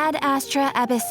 Ad Astra Abyss.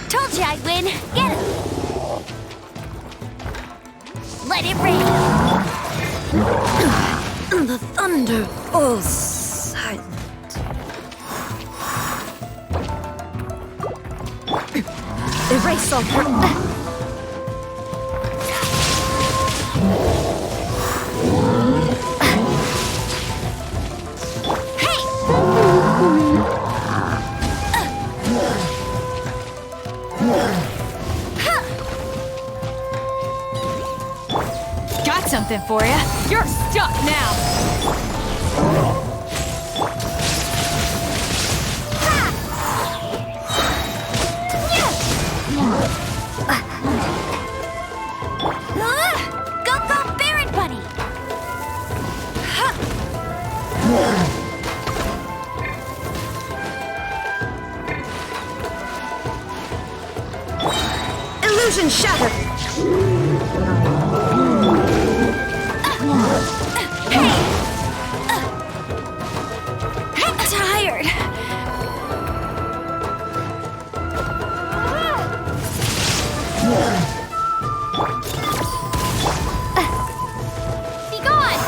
Told you I'd win. Get him. Let it rain. The thunder falls silent. Erase all Got something for you. You're stuck now. Go, go, Baron Bunny! illusion shattered. I'm tired. Be gone.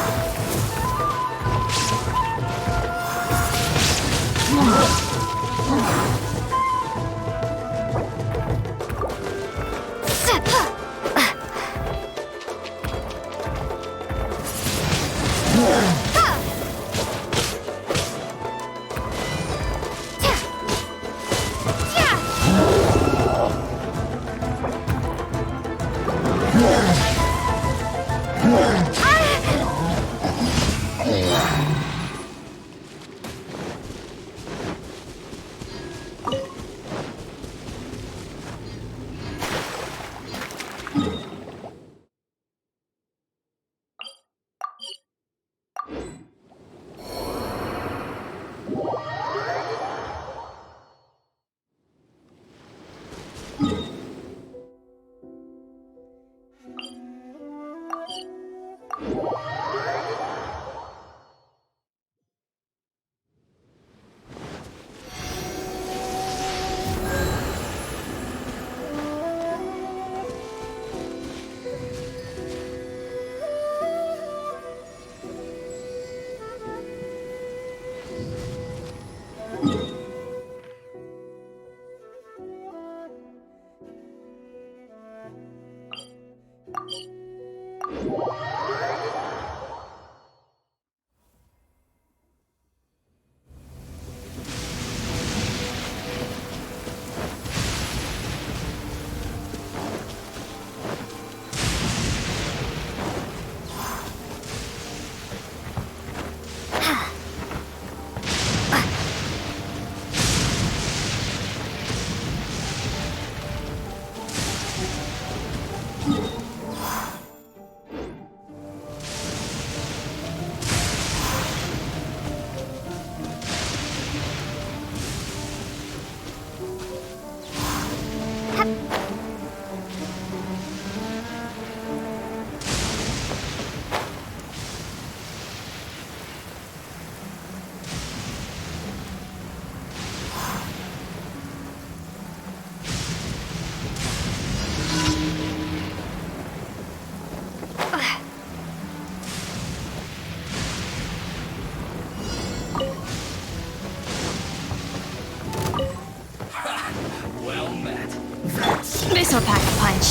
This'll pack a punch.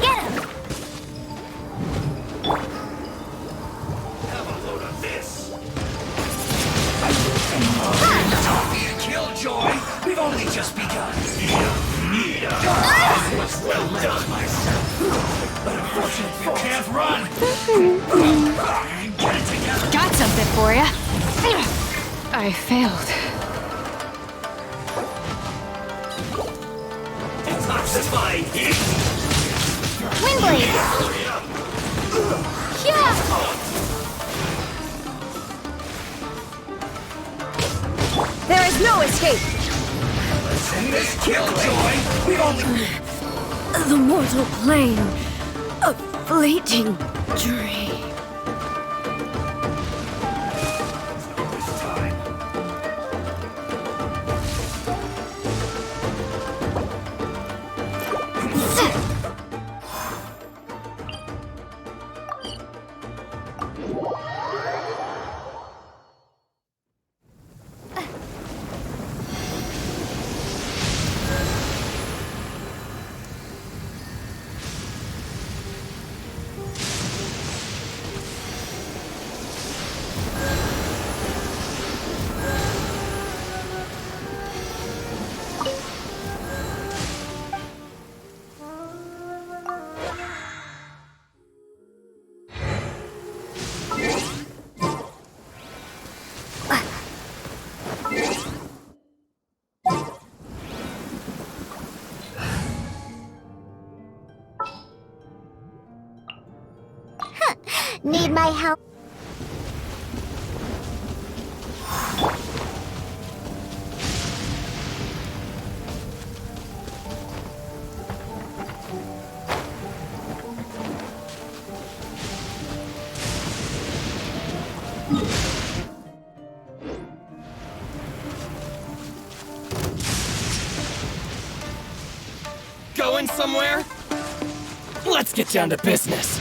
Get him! Have a load of this. Don't be a killjoy. We've only just begun. This was well done, myself. But unfortunately, you can't run. Get it together. Got something for ya. I failed. Detoxify heat. Windblade! Yeah! There is no escape! Listen, this killjoy. We've only... The mortal plane. A fleeting dream. This time. Need my help? Going somewhere? Let's get down to business.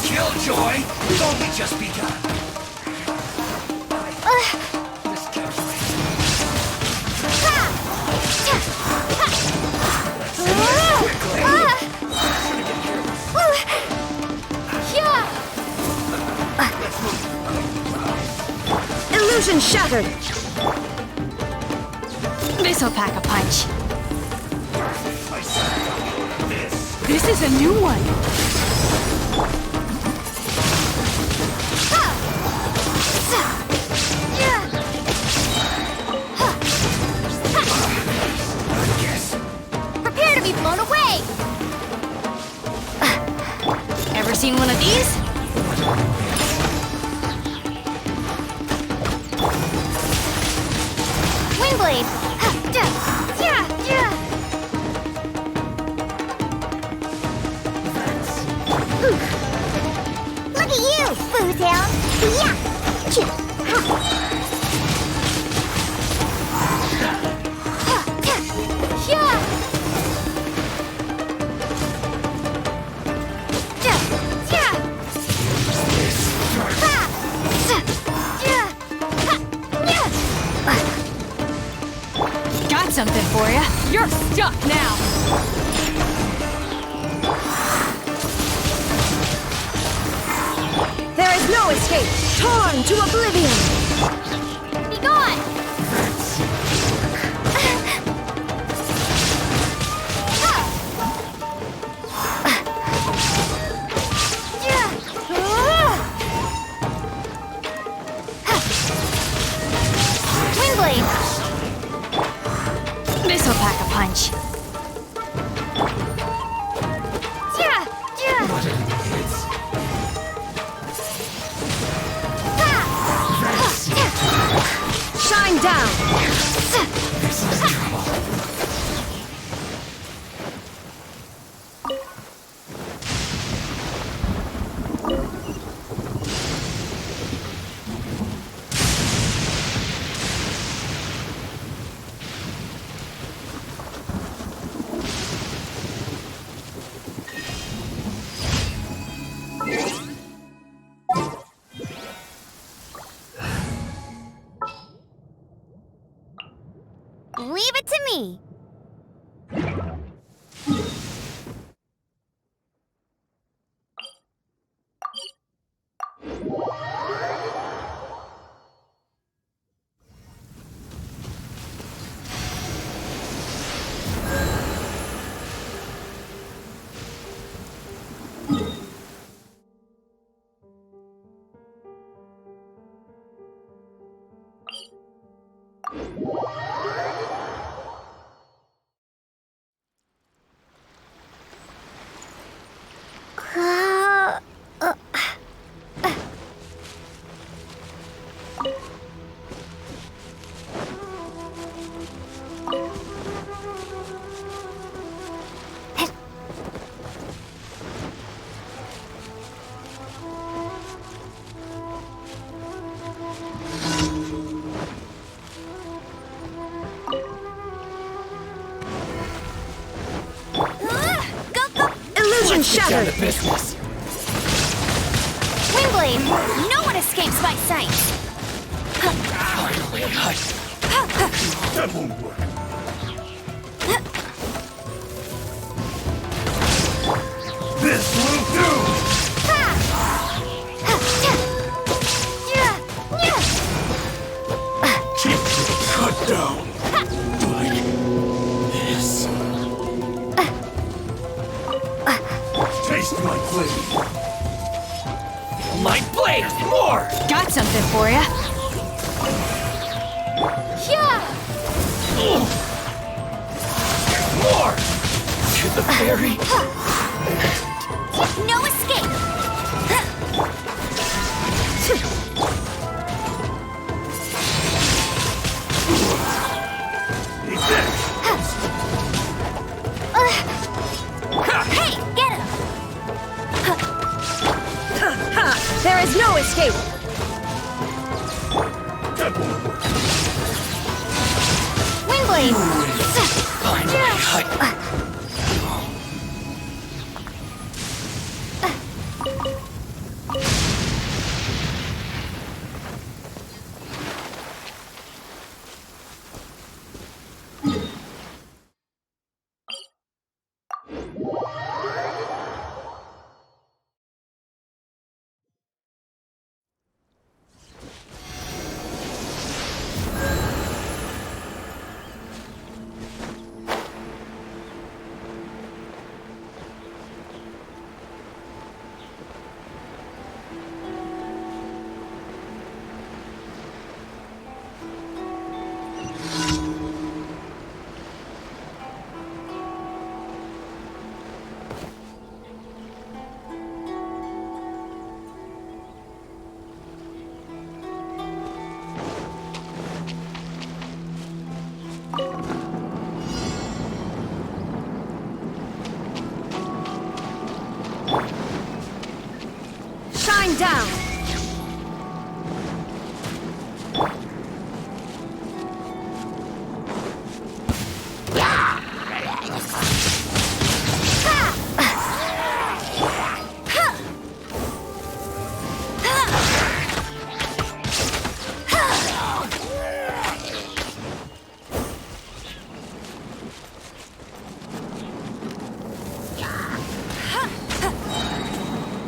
Killjoy, we've only just begun. This Illusion shattered. This'll pack a punch. This is a new one. Prepare to be blown away. Ever seen one of these? Windblade. Look at you, Foozhound. Got something for ya. You're stuck now. There is no escape. Torn to oblivion. Be gone. Windblade. This'll pack a punch. Shine down. Leave it to me. Illusion shattered. Down to business. Windblade. No one escapes my sight. Finally, That won't work. This will do! Cut down! like this. Taste my blade! My blade! More! Got something for ya. More! To the fairy! No escape. Eat this! Hey, get him! There is no escape. That won't work. Windblade. Finally, Shine down!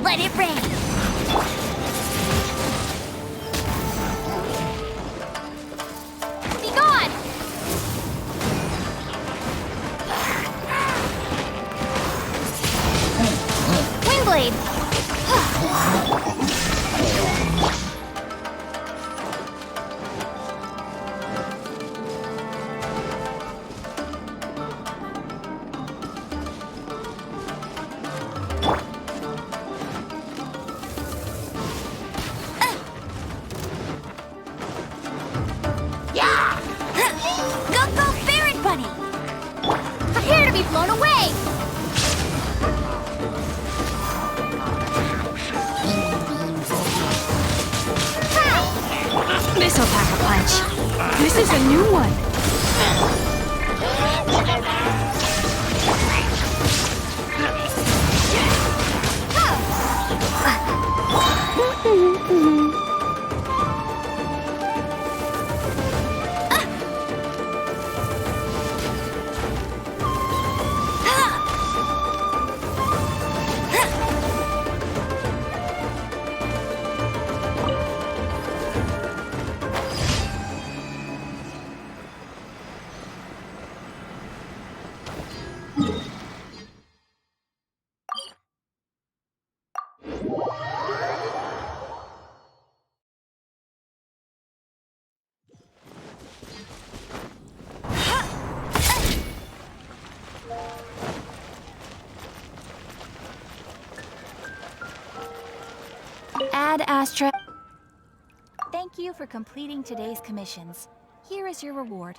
Let it rain! Be gone! Windblade! Go, Ferret Bunny! Prepare to be blown away! This'll pack a punch. This is a new one. Ad Astra. Thank you for completing today's commissions. Here is your reward.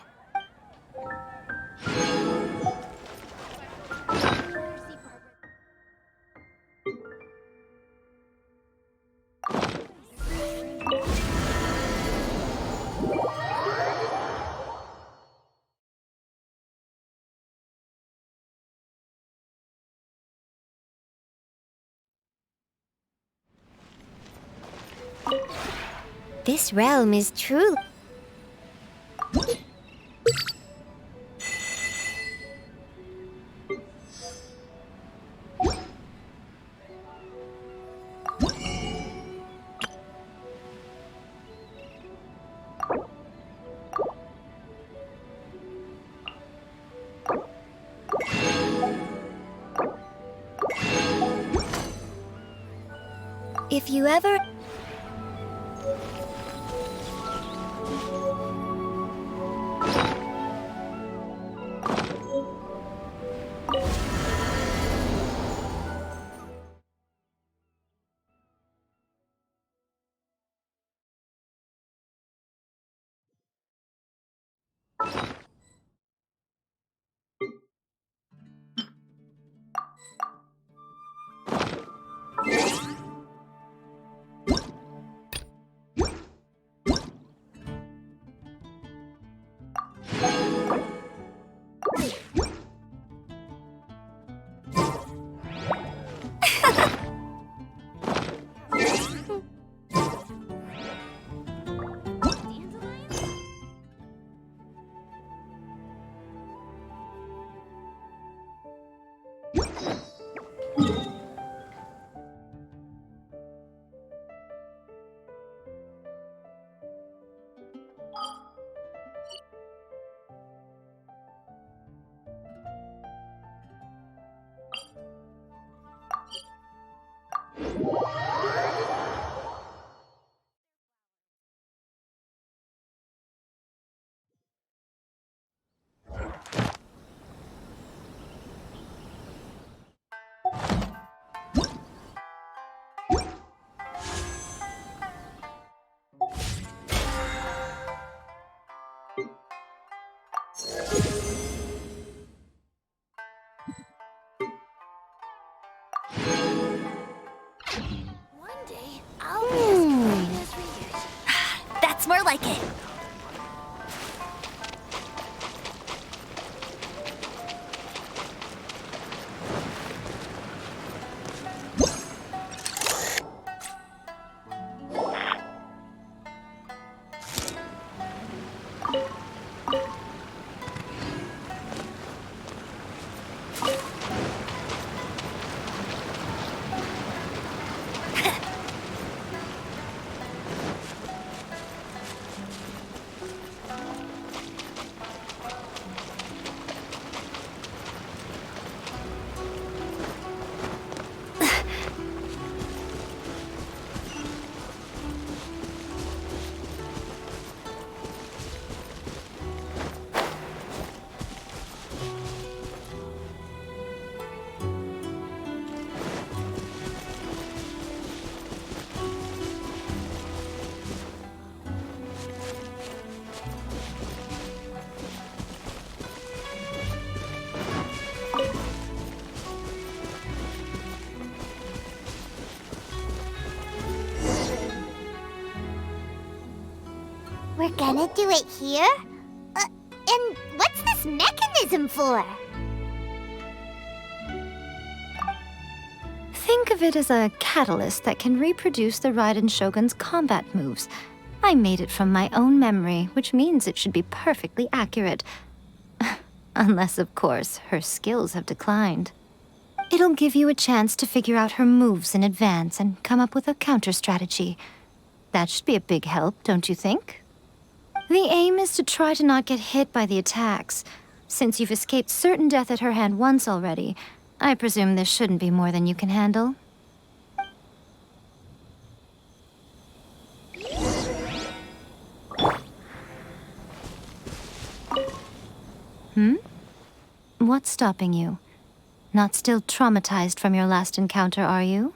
This realm is truly... If you ever... gonna do it here? And what's this mechanism for? Think of it as a catalyst that can reproduce the Raiden Shogun's combat moves. I made it from my own memory, which means it should be perfectly accurate. Unless, of course, her skills have declined. It'll give you a chance to figure out her moves in advance and come up with a counter-strategy. That should be a big help, don't you think? The aim is to try to not get hit by the attacks. Since you've escaped certain death at her hand once already, I presume this shouldn't be more than you can handle. What's stopping you? Not still traumatized from your last encounter, are you?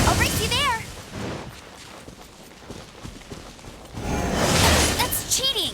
I'll race you there! That's cheating!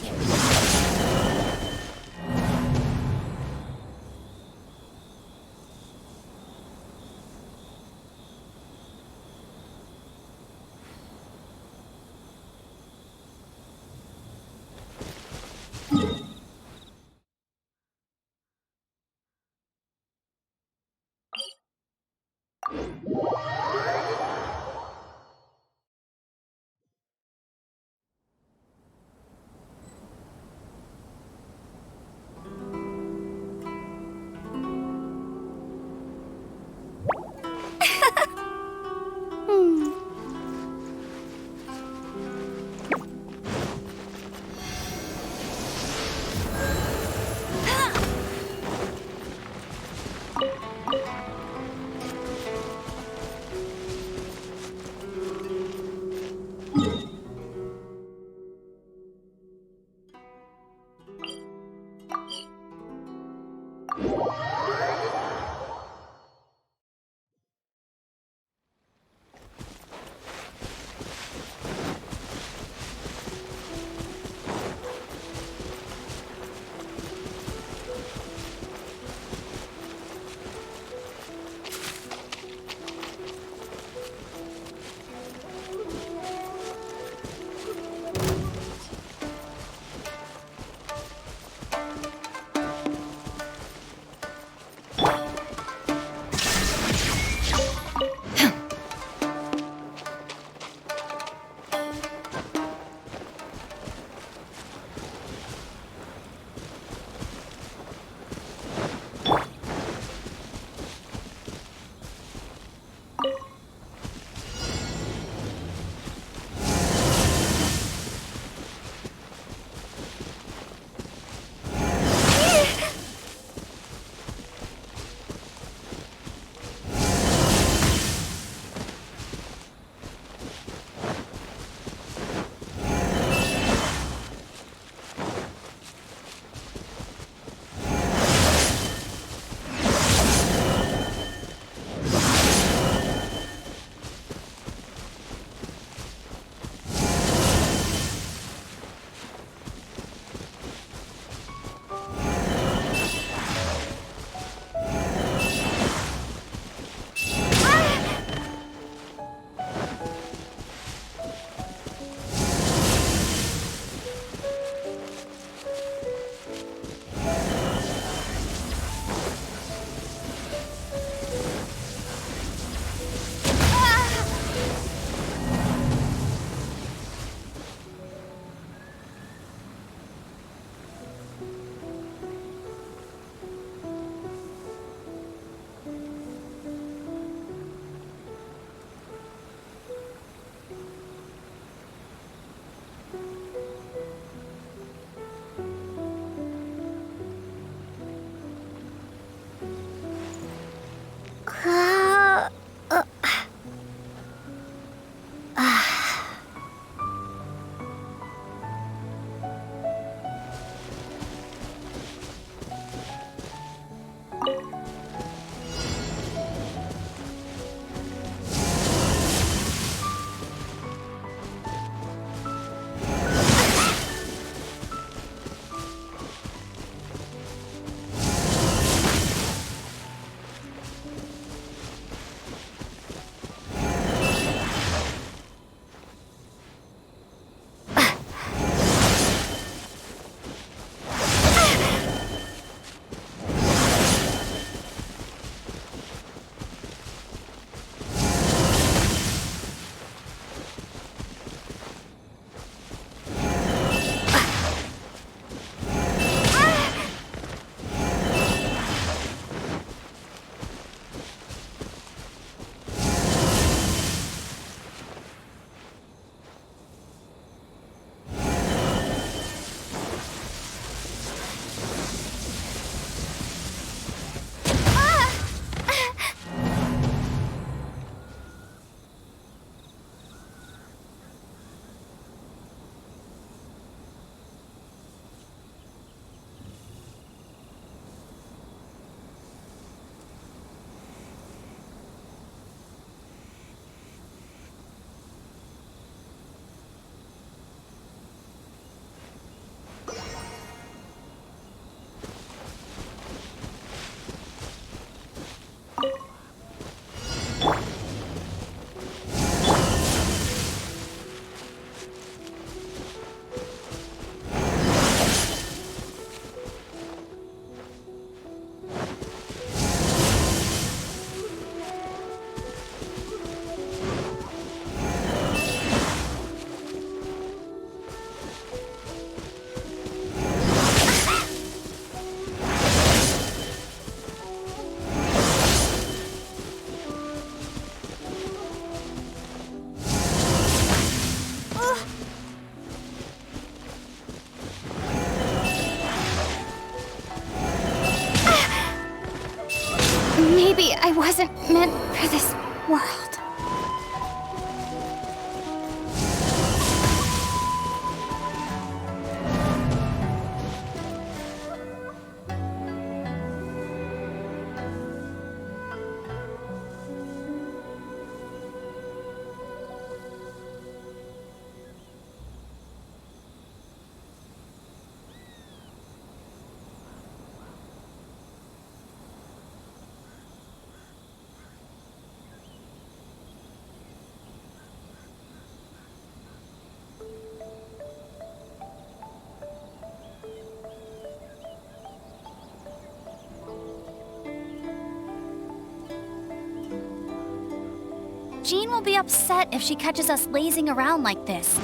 Uh, uh, Maybe I wasn't meant for this world. Jean will be upset if she catches us lazing around like this.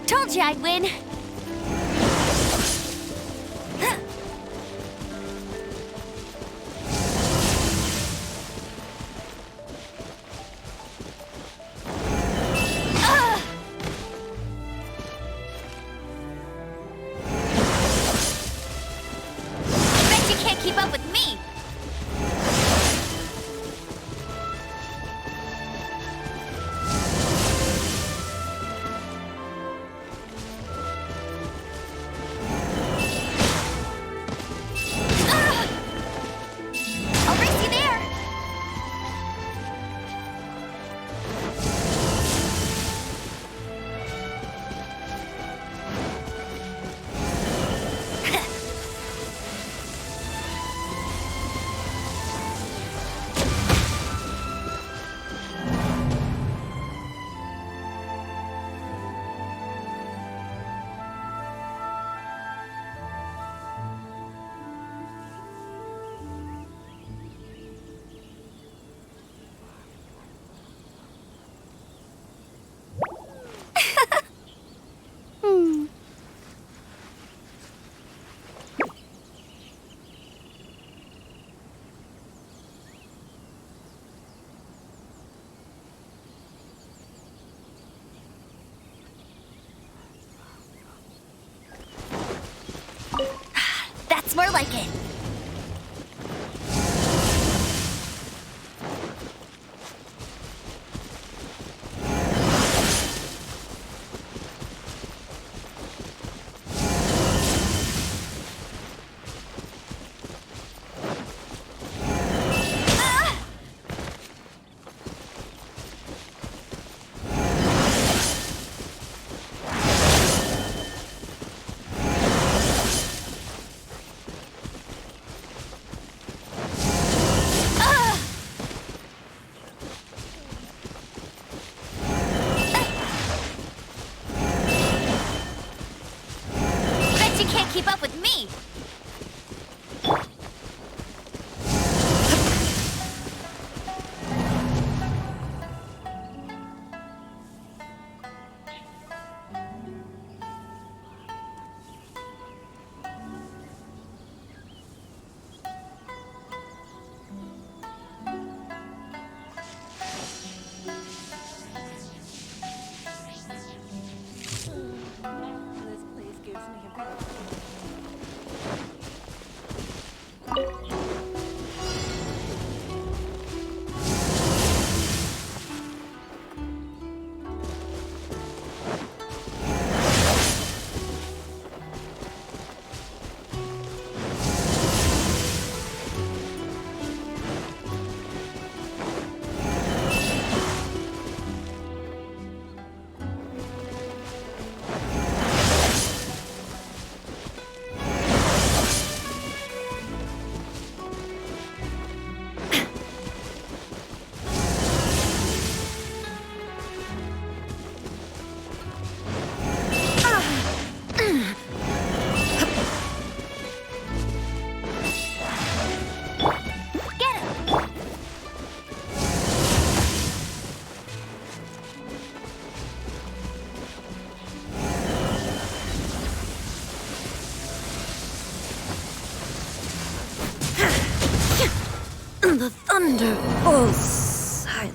Told you I'd win. Bet you can't keep up with me. like it. Bet you can't keep up with me. The thunder falls silent.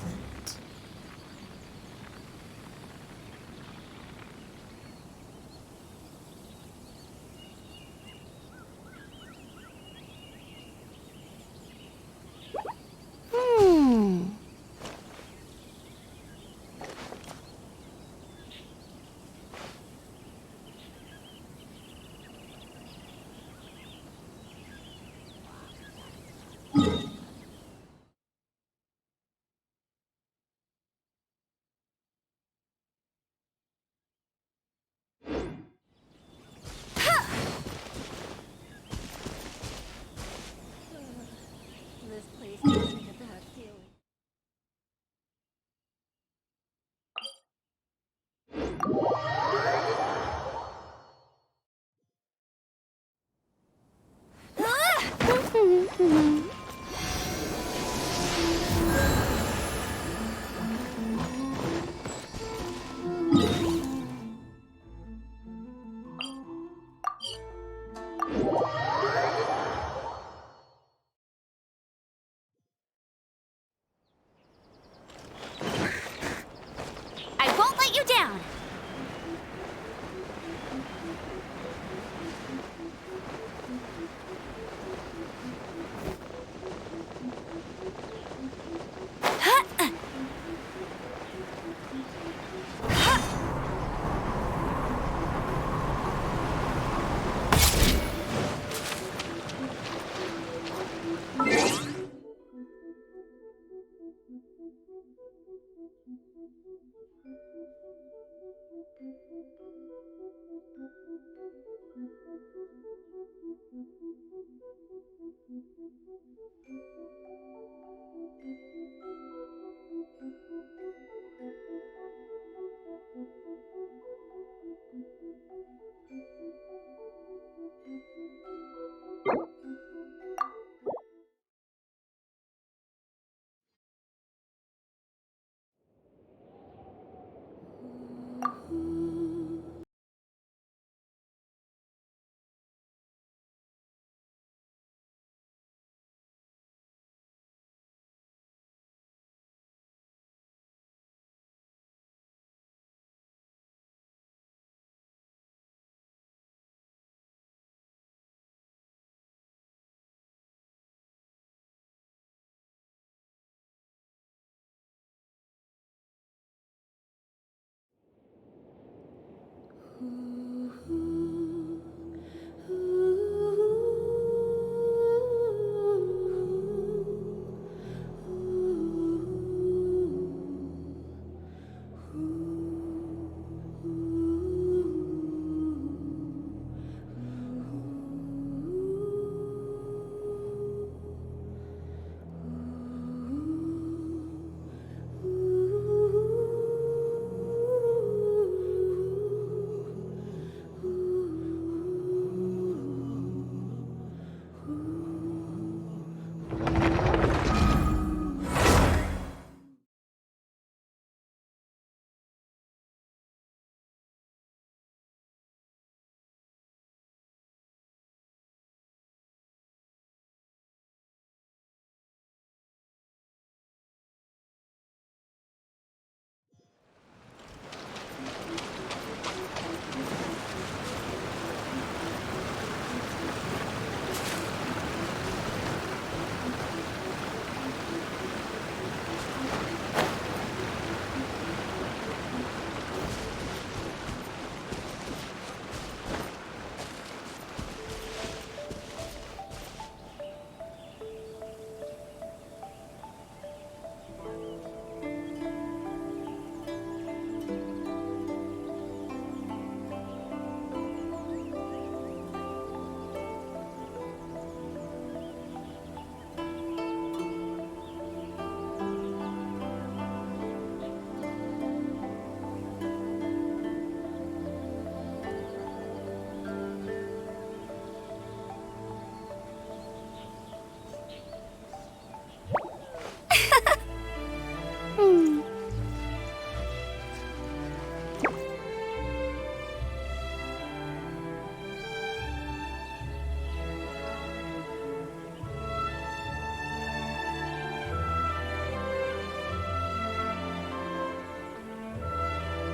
This place gives me a bad feeling. I won't let you down.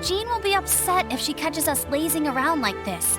Jean will be upset if she catches us lazing around like this.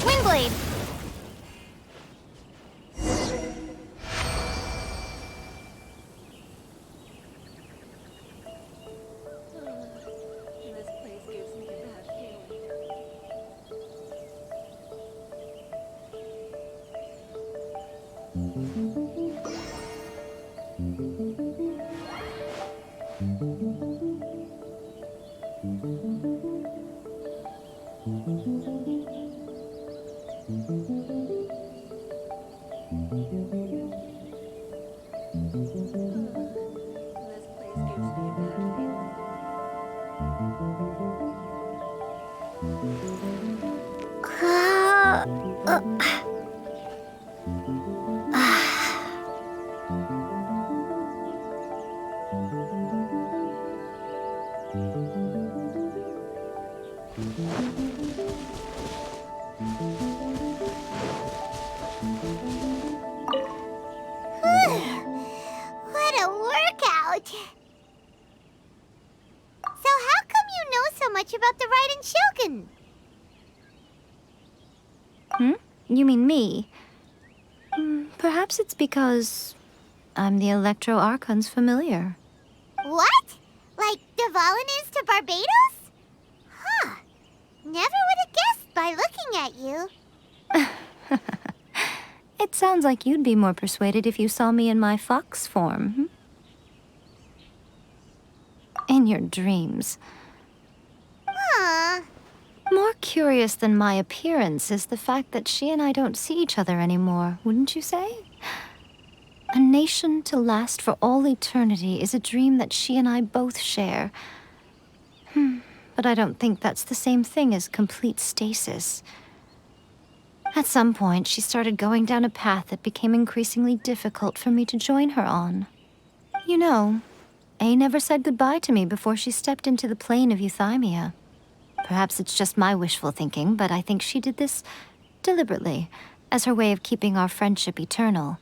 Windblade! What a workout! So how come you know so much about the Raiden Shogun? You mean me? Perhaps it's because I'm the Electro Archon's familiar. What? Like Devalin is to Barbados? Huh. Never would have guessed by looking at you. It sounds like you'd be more persuaded if you saw me in my fox form. In your dreams. Aw. More curious than my appearance is the fact that she and I don't see each other anymore, wouldn't you say? A nation to last for all eternity is a dream that she and I both share. But I don't think that's the same thing as complete stasis. At some point, she started going down a path that became increasingly difficult for me to join her on. You know, A never said goodbye to me before she stepped into the plane of Euthymia. Perhaps it's just my wishful thinking, but I think she did this deliberately, as her way of keeping our friendship eternal.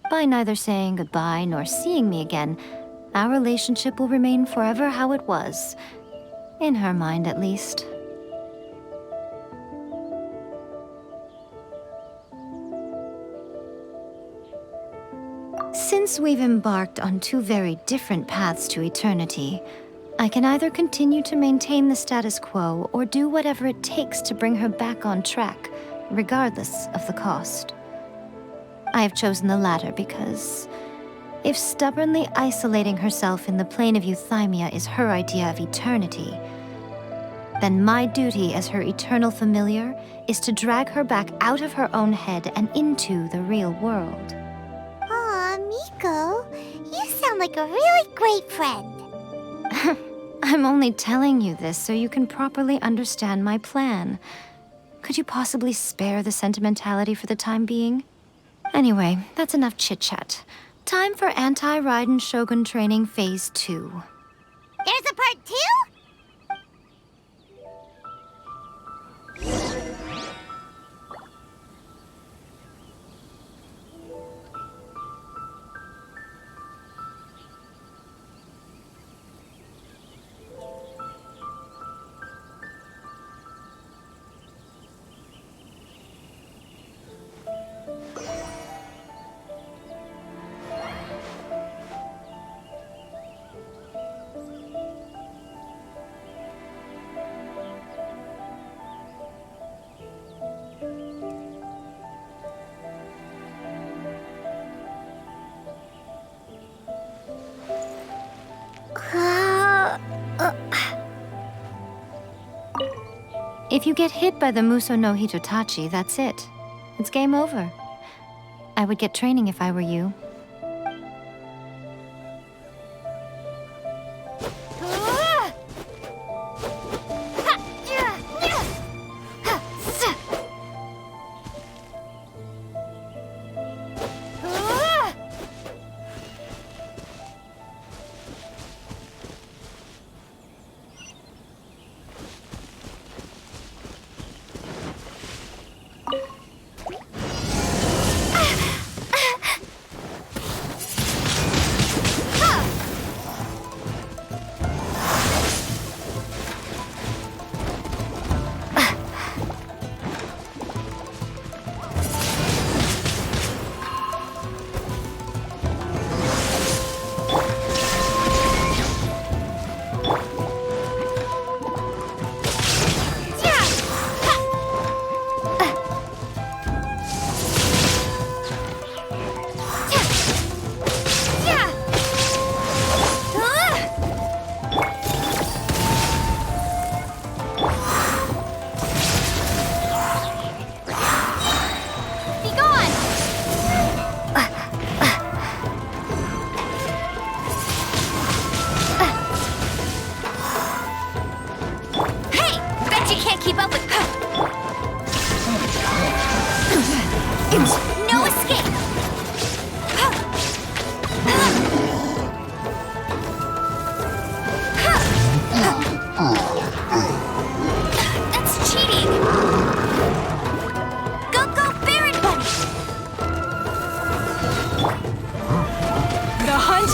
By neither saying goodbye nor seeing me again, our relationship will remain forever how it was. In her mind, at least. Since we've embarked on two very different paths to eternity, I can either continue to maintain the status quo or do whatever it takes to bring her back on track, regardless of the cost. I have chosen the latter because if stubbornly isolating herself in the plane of Euthymia is her idea of eternity, then my duty as her eternal familiar is to drag her back out of her own head and into the real world. Aw, Miko, you sound like a really great friend. I'm only telling you this so you can properly understand my plan. Could you possibly spare the sentimentality for the time being? Anyway, that's enough chit-chat. Time for Anti-Raiden Shogun Training Phase 2. There's a part 2? If you get hit by the Muso no Hitotachi, that's it. It's game over. I would get training if I were you.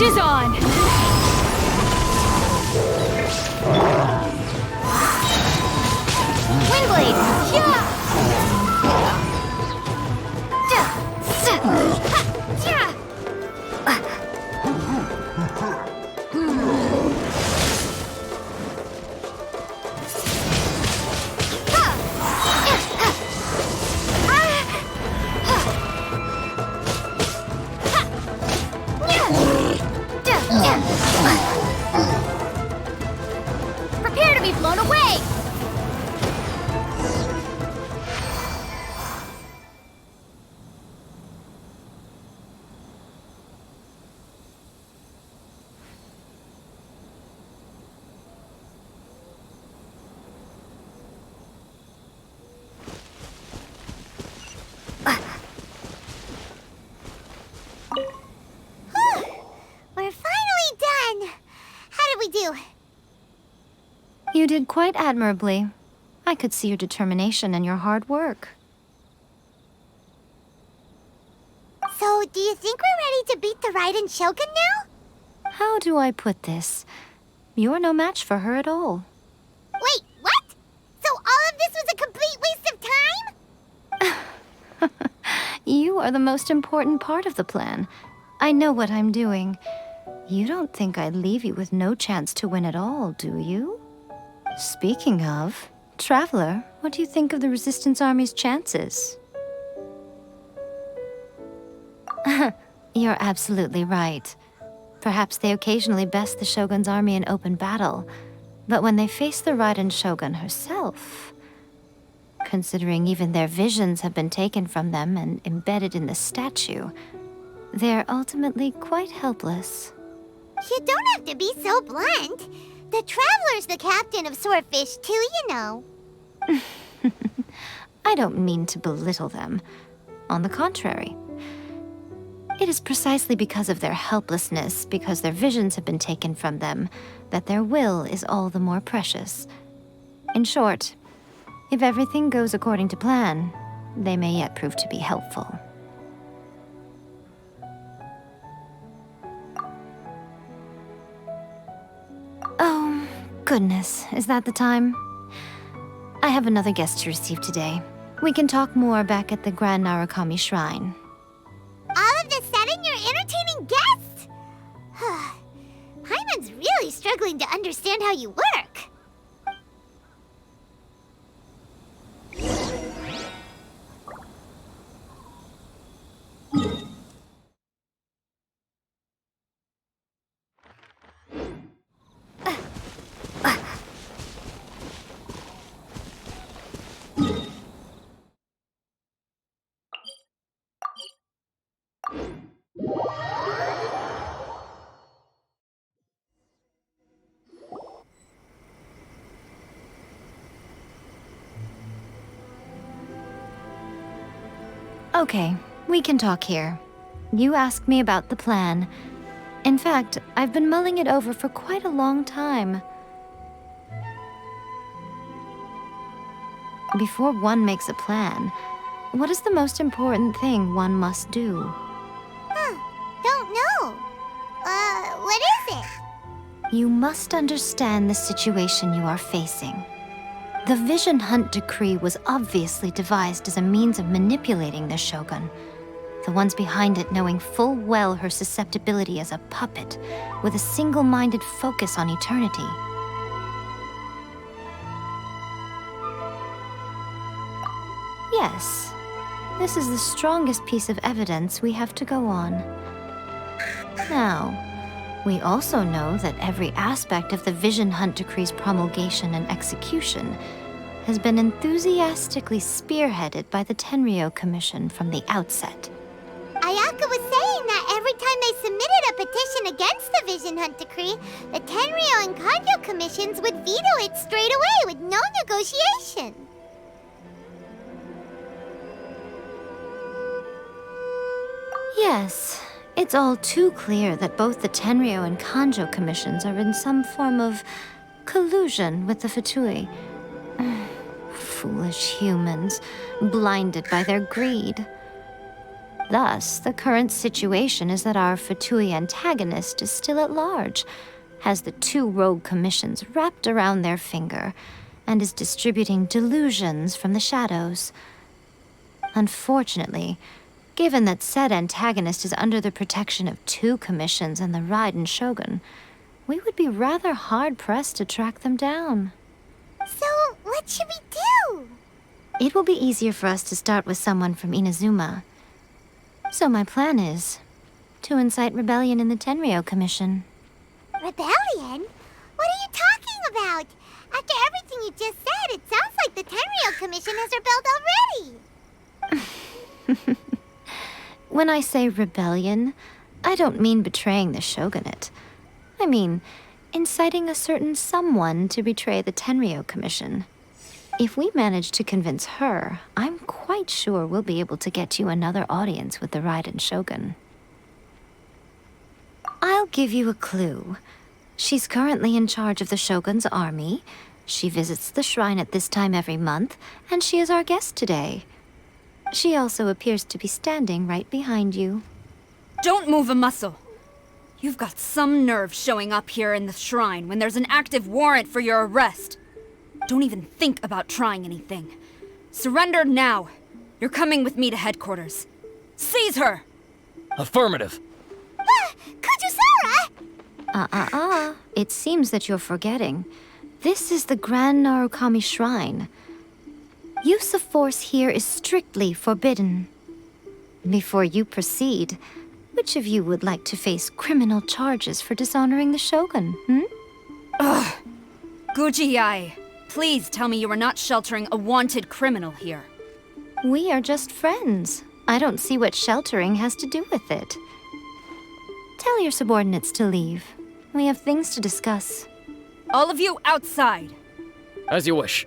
Is on! Windblade! Yeah! Prepare to be blown away! We're finally done! How did we do? You did quite admirably. I could see your determination and your hard work. So, do you think we're ready to beat the Raiden Shogun now? How do I put this? You're no match for her at all. Wait, what? So all of this was a complete waste of time? You are the most important part of the plan. I know what I'm doing. You don't think I'd leave you with no chance to win at all, do you? Speaking of, Traveler, what do you think of the Resistance Army's chances? You're absolutely right. Perhaps they occasionally best the Shogun's army in open battle, but when they face the Raiden Shogun herself, considering even their visions have been taken from them and embedded in the statue, they're ultimately quite helpless. You don't have to be so blunt. The Traveler's the captain of Swordfish too, you know. I don't mean to belittle them. On the contrary, It is precisely because of their helplessness, because their visions have been taken from them, that their will is all the more precious. In short, if everything goes according to plan, they may yet prove to be helpful. Oh, goodness, is that the time? I have another guest to receive today. We can talk more back at the Grand Narukami Shrine. All of the sudden, you're entertaining guests? Paimon's really struggling to understand how you work. Okay, we can talk here. You asked me about the plan. In fact, I've been mulling it over for quite a long time. Before one makes a plan, what is the most important thing one must do? Don't know. What is it? You must understand the situation you are facing. The Vision Hunt Decree was obviously devised as a means of manipulating the Shogun, the ones behind it knowing full well her susceptibility as a puppet, with a single-minded focus on eternity. Yes, this is the strongest piece of evidence we have to go on. Now, we also know that every aspect of the Vision Hunt Decree's promulgation and execution has been enthusiastically spearheaded by the Tenryou Commission from the outset. Ayaka was saying that every time they submitted a petition against the Vision Hunt Decree, the Tenryou and Kanjo commissions would veto it straight away with no negotiation. Yes, it's all too clear that both the Tenryou and Kanjo commissions are in some form of collusion with the Fatui. Foolish humans, blinded by their greed. Thus, the current situation is that our Fatui antagonist is still at large, has the two rogue commissions wrapped around their finger, and is distributing delusions from the shadows. Unfortunately, given that said antagonist is under the protection of two commissions and the Raiden Shogun, we would be rather hard-pressed to track them down. So, what should we do? It will be easier for us to start with someone from Inazuma. So my plan is to incite rebellion in the Tenryou Commission. Rebellion? What are you talking about? After everything you just said, it sounds like the Tenryou Commission has rebelled already. When I say rebellion, I don't mean betraying the shogunate. I mean inciting a certain someone to betray the Tenryou Commission. If we manage to convince her, I'm quite sure we'll be able to get you another audience with the Raiden Shogun. I'll give you a clue. She's currently in charge of the Shogun's army. She visits the shrine at this time every month, and she is our guest today. She also appears to be standing right behind you. Don't move a muscle. You've got some nerve showing up here in the shrine when there's an active warrant for your arrest. Don't even think about trying anything. Surrender now. You're coming with me to headquarters. Seize her! Affirmative. Kujusara! It seems that you're forgetting. This is the Grand Narukami Shrine. Use of force here is strictly forbidden. Before you proceed, which of you would like to face criminal charges for dishonoring the Shogun, Ugh. Guji-ai, please tell me you are not sheltering a wanted criminal here. We are just friends. I don't see what sheltering has to do with it. Tell your subordinates to leave. We have things to discuss. All of you outside. As you wish.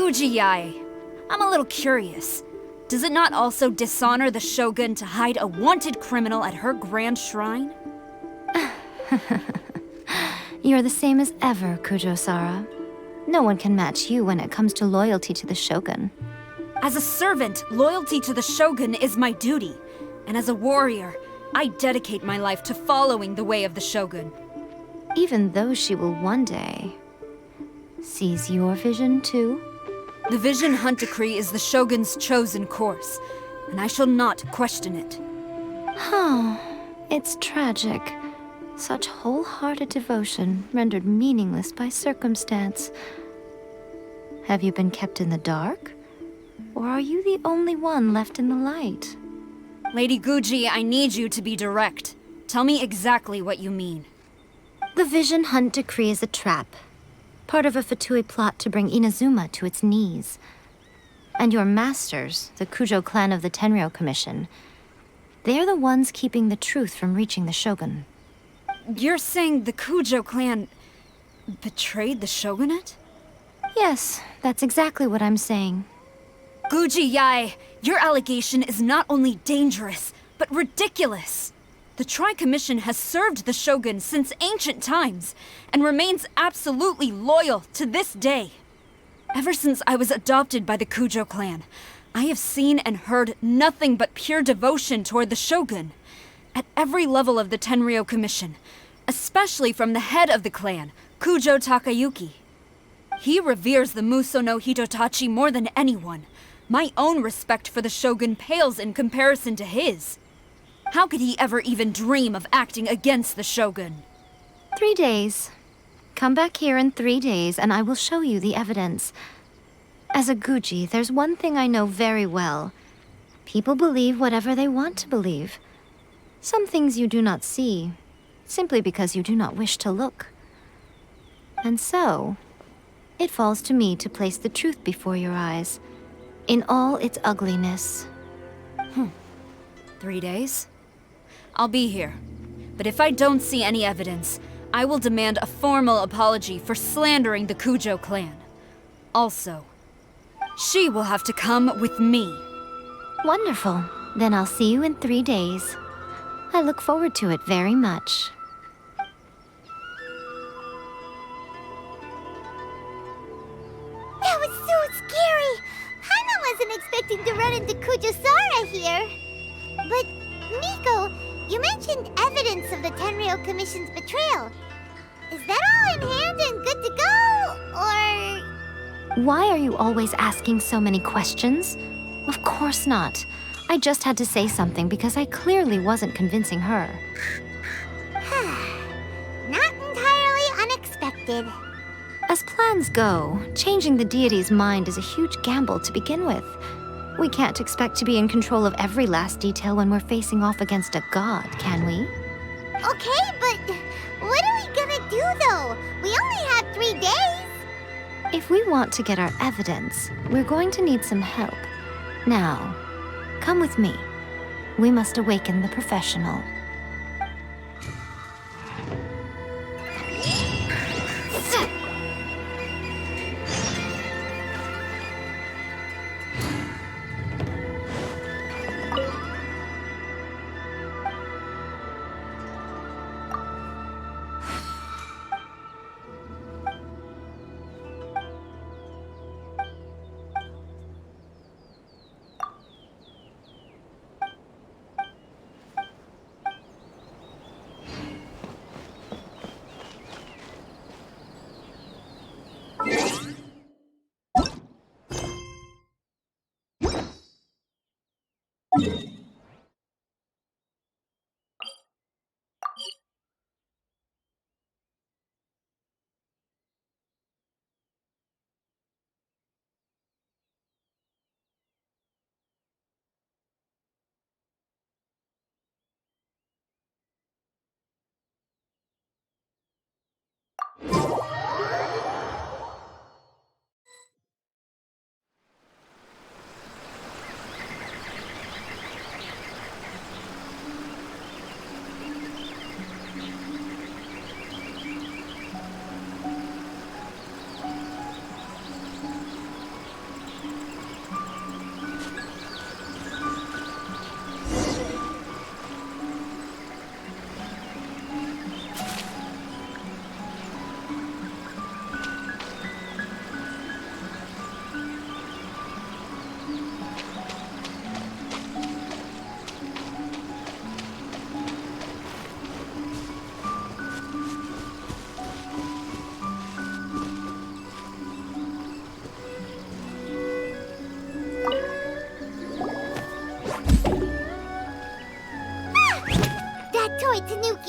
Gujiyai, I'm a little curious. Does it not also dishonor the Shogun to hide a wanted criminal at her grand shrine? You're the same as ever, Kujo-Sara. No one can match you when it comes to loyalty to the Shogun. As a servant, loyalty to the Shogun is my duty. And as a warrior, I dedicate my life to following the way of the Shogun. Even though she will one day seize your vision too? The Vision Hunt Decree is the Shogun's chosen course, and I shall not question it. It's tragic. Such wholehearted devotion rendered meaningless by circumstance. Have you been kept in the dark? Or are you the only one left in the light? Lady Guji, I need you to be direct. Tell me exactly what you mean. The Vision Hunt Decree is a trap. Part of a Fatui plot to bring Inazuma to its knees. And your masters, the Kujo clan of the Tenryou Commission, they're the ones keeping the truth from reaching the Shogun. You're saying the Kujo clan betrayed the shogunate? Yes, that's exactly what I'm saying. Guji Yai, your allegation is not only dangerous, but ridiculous. The Tri-Commission has served the Shogun since ancient times, and remains absolutely loyal to this day. Ever since I was adopted by the Kujo clan, I have seen and heard nothing but pure devotion toward the Shogun. At every level of the Tenryou Commission, especially from the head of the clan, Kujo Takayuki. He reveres the Muso no Hitotachi more than anyone. My own respect for the Shogun pales in comparison to his. How could he ever even dream of acting against the Shogun? 3 days. Come back here in 3 days and I will show you the evidence. As a Guji, there's one thing I know very well. People believe whatever they want to believe. Some things you do not see, simply because you do not wish to look. And so, it falls to me to place the truth before your eyes, in all its ugliness. 3 days? I'll be here. But if I don't see any evidence, I will demand a formal apology for slandering the Kujo clan. Also, she will have to come with me. Wonderful. Then I'll see you in 3 days. I look forward to it very much. That was so scary! Hana wasn't expecting to run into Kujo-Sara here. But, Miko, you mentioned evidence of the Tenryou Commission's betrayal. Is that all in hand and good to go, or...? Why are you always asking so many questions? Of course not. I just had to say something because I clearly wasn't convincing her. Not entirely unexpected. As plans go, changing the deity's mind is a huge gamble to begin with. We can't expect to be in control of every last detail when we're facing off against a god, can we? Okay, but what are we gonna do, though? We only have 3 days. If we want to get our evidence, we're going to need some help. Now, come with me. We must awaken the professional.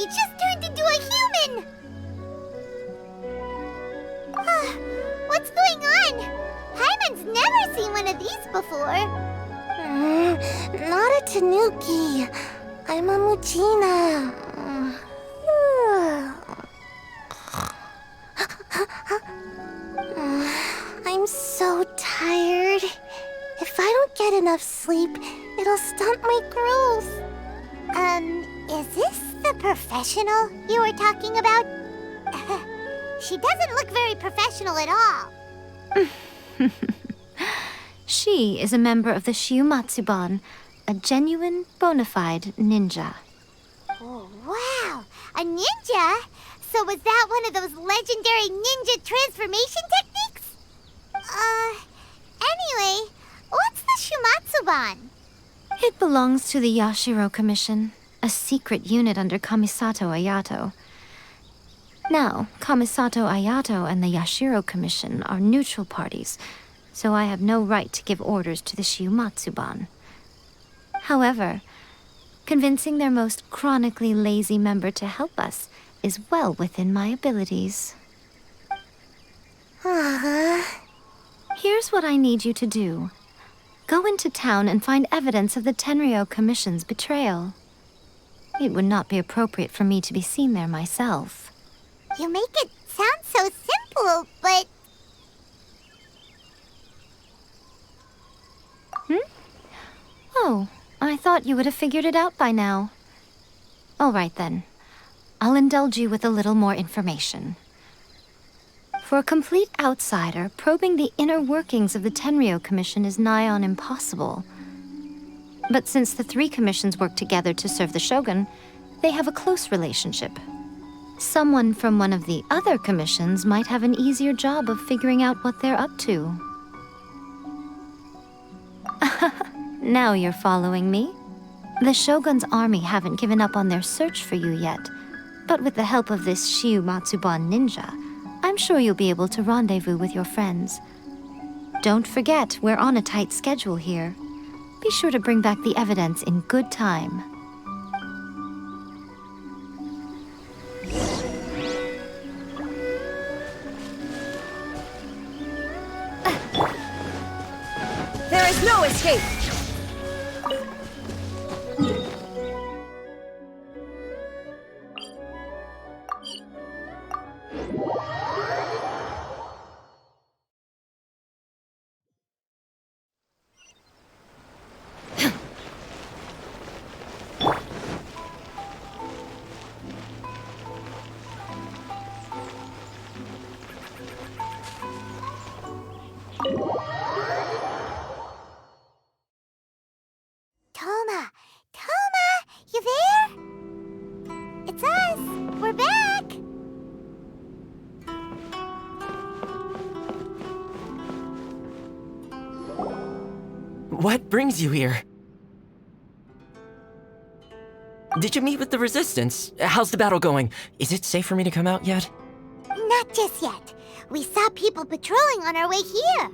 He just turned into a human! What's going on? Paimon's never seen one of these before. Not a tanuki. I'm a muchina. I'm so tired. If I don't get enough sleep, it'll stunt my growth. Is this the professional you were talking about? She doesn't look very professional at all. She is a member of the Shiumatsuban, a genuine, bona fide ninja. Oh, wow! A ninja? So was that one of those legendary ninja transformation techniques? Anyway, what's the Shumatsuban? It belongs to the Yashiro Commission, a secret unit under Kamisato Ayato. Now, Kamisato Ayato and the Yashiro Commission are neutral parties, so I have no right to give orders to the Shiumatsuban. However, convincing their most chronically lazy member to help us is well within my abilities. Here's what I need you to do. Go into town and find evidence of the Tenryou Commission's betrayal. It would not be appropriate for me to be seen there myself. You make it sound so simple, but... Oh, I thought you would have figured it out by now. All right then. I'll indulge you with a little more information. For a complete outsider, probing the inner workings of the Tenryou Commission is nigh on impossible. But since the three commissions work together to serve the Shogun, they have a close relationship. Someone from one of the other commissions might have an easier job of figuring out what they're up to. Now you're following me. The Shogun's army haven't given up on their search for you yet, but with the help of this Shiumatsuban ninja, I'm sure you'll be able to rendezvous with your friends. Don't forget, we're on a tight schedule here. Be sure to bring back the evidence in good time. There is no escape! Toma! Toma! You there? It's us! We're back! What brings you here? Did you meet with the Resistance? How's the battle going? Is it safe for me to come out yet? Not just yet. We saw people patrolling on our way here.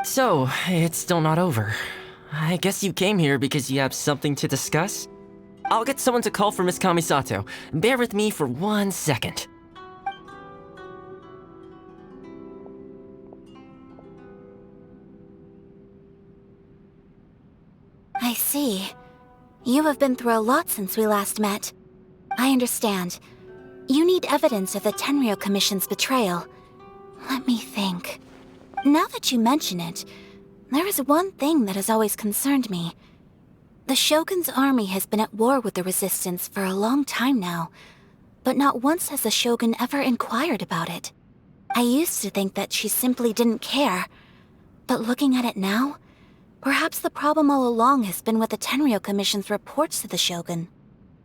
So, it's still not over. I guess you came here because you have something to discuss? I'll get someone to call for Miss Kamisato. Bear with me for 1 second. I see. You have been through a lot since we last met. I understand. You need evidence of the Tenryou Commission's betrayal. Let me think. Now that you mention it, there is one thing that has always concerned me. The Shogun's army has been at war with the Resistance for a long time now, but not once has the Shogun ever inquired about it. I used to think that she simply didn't care, but looking at it now, perhaps the problem all along has been with the Tenryou Commission's reports to the Shogun.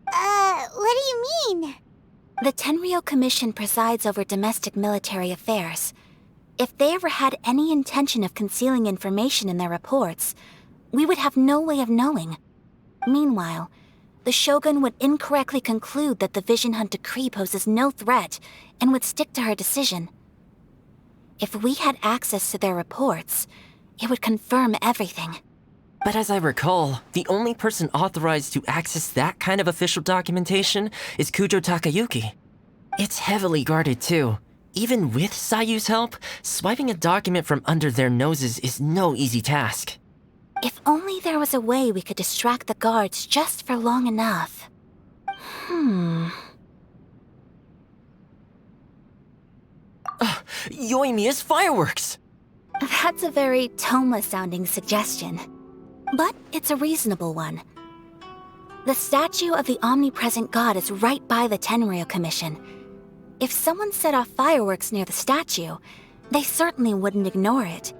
What do you mean? The Tenryou Commission presides over domestic military affairs. If they ever had any intention of concealing information in their reports, we would have no way of knowing. Meanwhile, the Shogun would incorrectly conclude that the Vision Hunt decree poses no threat and would stick to her decision. If we had access to their reports, it would confirm everything. But as I recall, the only person authorized to access that kind of official documentation is Kujo Takayuki. It's heavily guarded too. Even with Sayu's help, swiping a document from under their noses is no easy task. If only there was a way we could distract the guards just for long enough. Yoimiya's fireworks! That's a very Toma-sounding suggestion. But it's a reasonable one. The statue of the omnipresent god is right by the Tenryou Commission. If someone set off fireworks near the statue, they certainly wouldn't ignore it.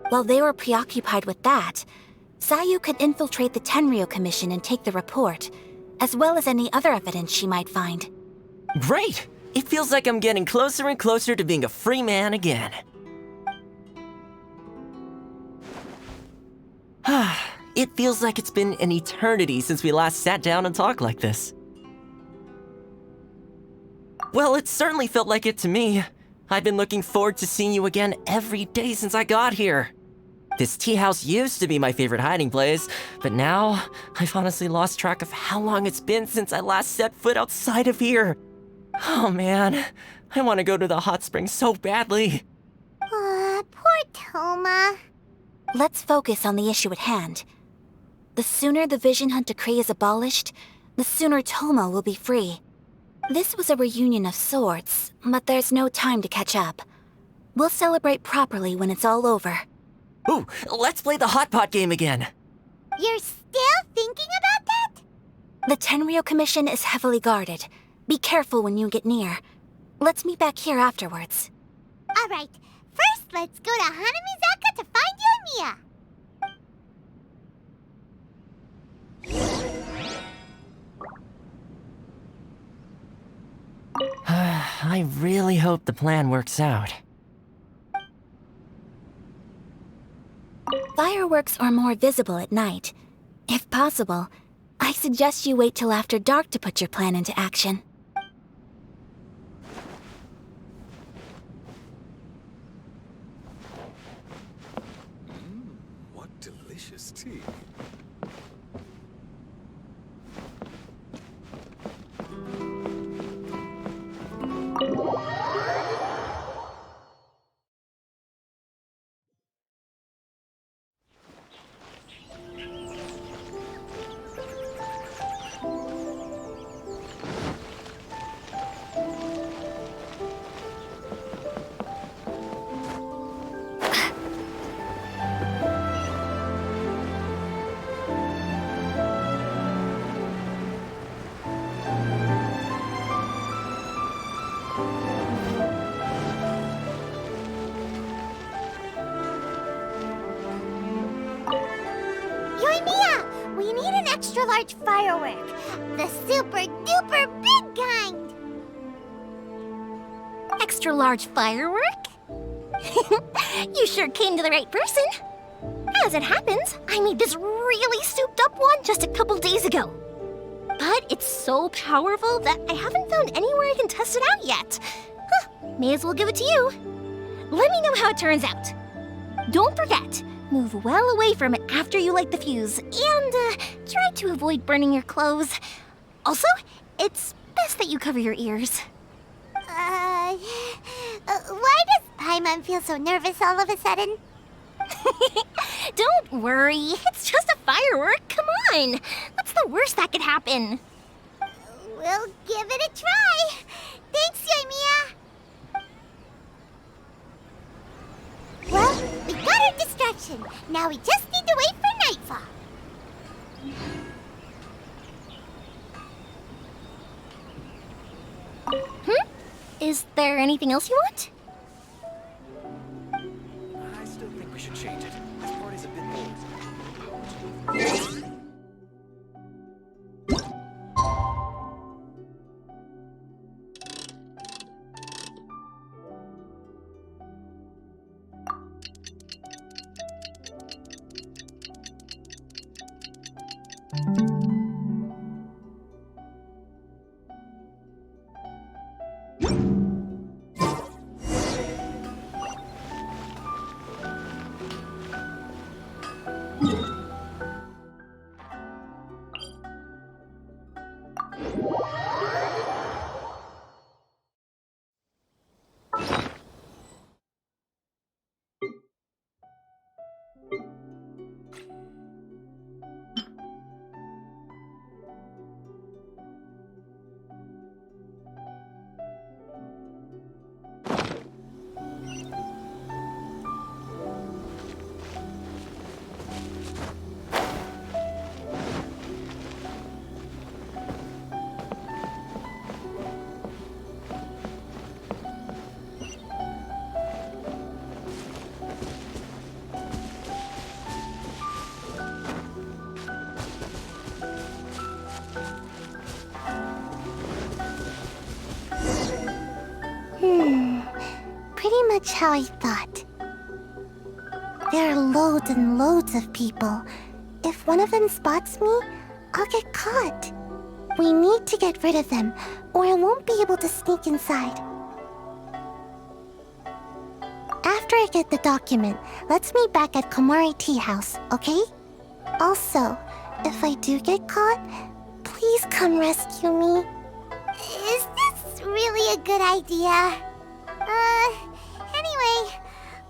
While they were preoccupied with that, Sayu could infiltrate the Tenryou Commission and take the report, as well as any other evidence she might find. Great! It feels like I'm getting closer and closer to being a free man again. It feels like it's been an eternity since we last sat down and talked like this. Well, it certainly felt like it to me. I've been looking forward to seeing you again every day since I got here. This tea house used to be my favorite hiding place, but now I've honestly lost track of how long it's been since I last set foot outside of here. Oh man, I want to go to the hot springs so badly. Poor Toma. Let's focus on the issue at hand. The sooner the Vision Hunt Decree is abolished, the sooner Toma will be free. This was a reunion of sorts, but there's no time to catch up. We'll celebrate properly when it's all over. Ooh, let's play the hot pot game again. You're still thinking about that? The Tenryou Commission is heavily guarded. Be careful when you get near. Let's meet back here afterwards. Alright, first let's go to Hanamizaka to find Yoimiya. I really hope the plan works out. Fireworks are more visible at night. If possible, I suggest you wait till after dark to put your plan into action. What delicious tea. Yoimiya, we need an extra large firework. The super duper big kind. Extra large firework? You sure came to the right person. As it happens, I made this really souped up one just a couple days ago. But it's so powerful that I haven't found anywhere I can test it out yet. Huh, may as well give it to you. Let me know how it turns out. Don't forget, move well away from it after you light the fuse, and try to avoid burning your clothes. Also, it's best that you cover your ears. Why does Paimon feel so nervous all of a sudden? Don't worry, it's just a firework. Come on, what's the worst that could happen? We'll give it a try. Thanks, Yoimiya. Well, we got our distraction. Now we just need to wait for nightfall. Is there anything else you want? I still think we should change it. This party's a bit old. much how I thought. There are loads and loads of people. If one of them spots me, I'll get caught. We need to get rid of them, or I won't be able to sneak inside. After I get the document, let's meet back at Komari Tea House, okay? Also, if I do get caught, please come rescue me. Is this really a good idea? Anyway,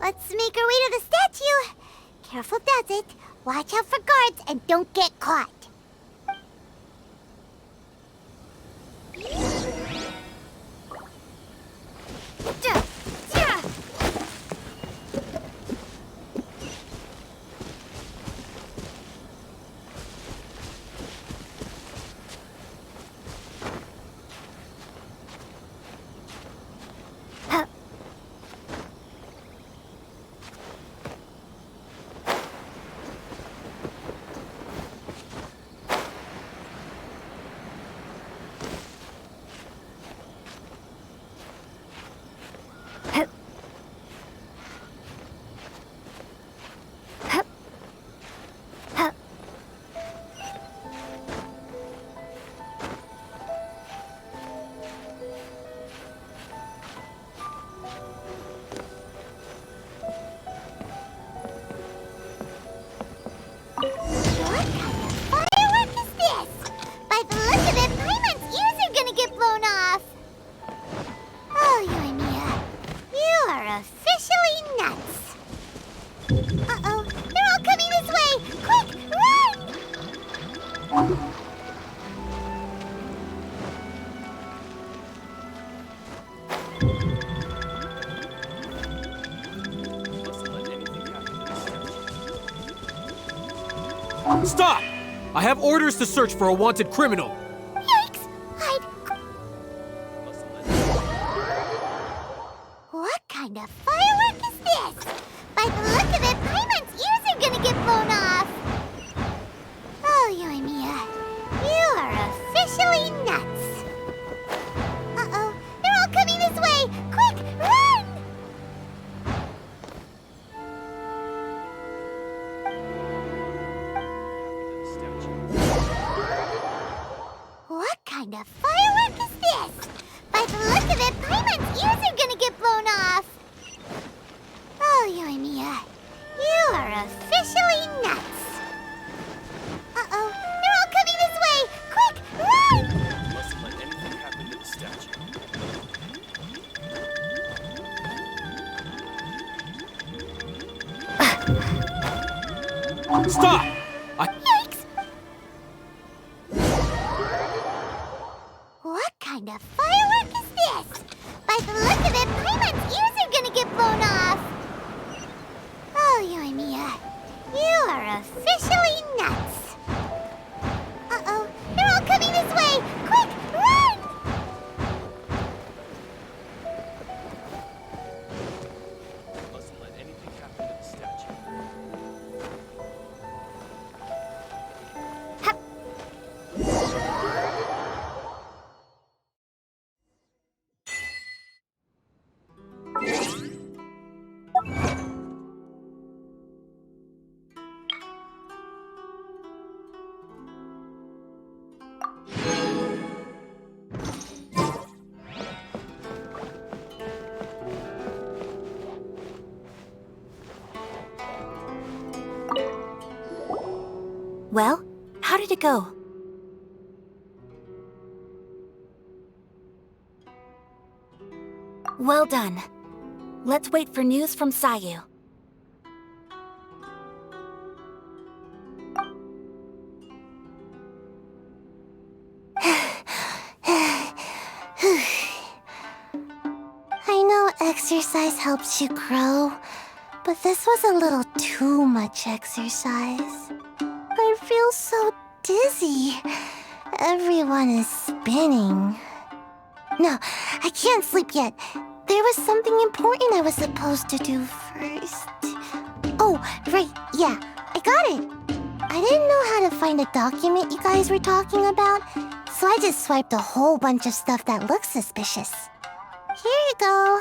let's make our way to the statue. Careful does it. Watch out for guards and don't get caught. Stop! I have orders to search for a wanted criminal. Yikes! What kind of firework is this? By the look of it, Paimon's ears are gonna get blown off. Oh, Yoimiya, you are officially nuts. Uh-oh, they're all coming this way! Quick, run! What kind of firework is this? By the look of it, Paimon's ears are gonna get blown off. Oh, Yoimiya, you are officially nuts. Uh-oh, they're all coming this way! Quick, run! Mustn't let anything happen to the statue. Stop! Yikes! What kind of firework is this? By the look of it, Paimon's ears are gonna get blown off. Oh, Yoimiya, you are officially nuts. Uh-oh, they're all coming this way! Quick, run! Mustn't let anything happen to the statue. Well, how did it go? Well done. Let's wait for news from Sayu. I know exercise helps you grow, but this was a little too much exercise. I feel so dizzy. Everyone is spinning. No, I can't sleep yet. There was something important I was supposed to do first. Oh, right, yeah, I got it. I didn't know how to find a document you guys were talking about, so I just swiped a whole bunch of stuff that looks suspicious. Here you go.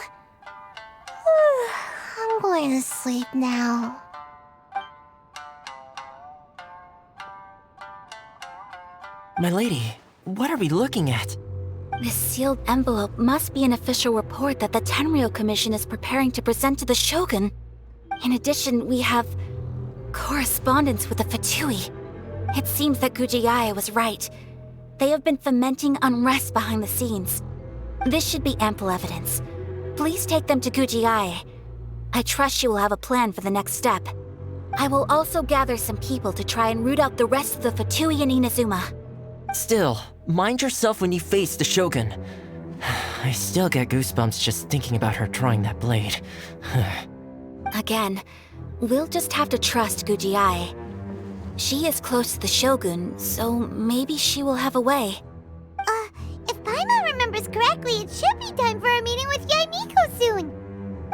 I'm going to sleep now. My lady, what are we looking at? This sealed envelope must be an official report that the Tenryou Commission is preparing to present to the Shogun. In addition, we have correspondence with the Fatui. It seems that Gujiae was right. They have been fomenting unrest behind the scenes. This should be ample evidence. Please take them to Gujiae. I trust she will have a plan for the next step. I will also gather some people to try and root out the rest of the Fatui in Inazuma. Still, mind yourself when you face the Shogun. I still get goosebumps just thinking about her drawing that blade. Again, we'll just have to trust Gujiae. She is close to the Shogun, so maybe she will have a way. If Paimon remembers correctly, it should be time for a meeting with Yae Miko soon.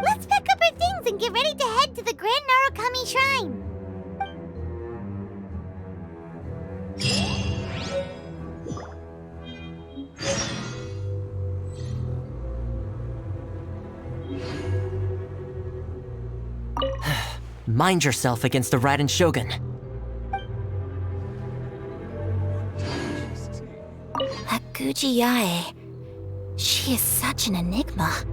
Let's pack up our things and get ready to head to the Grand Narukami Shrine. Mind yourself against the Raiden Shogun. That Gujiae, she is such an enigma.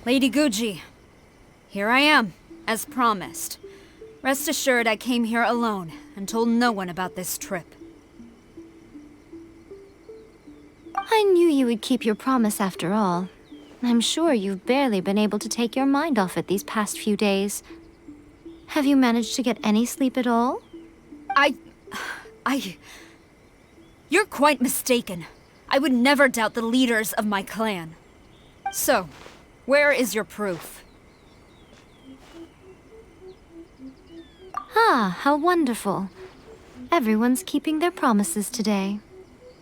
Lady Guji, here I am, as promised. Rest assured I came here alone and told no one about this trip. I knew you would keep your promise after all. I'm sure you've barely been able to take your mind off it these past few days. Have you managed to get any sleep at all? You're quite mistaken. I would never doubt the leaders of my clan. So, where is your proof? Ah, how wonderful. Everyone's keeping their promises today.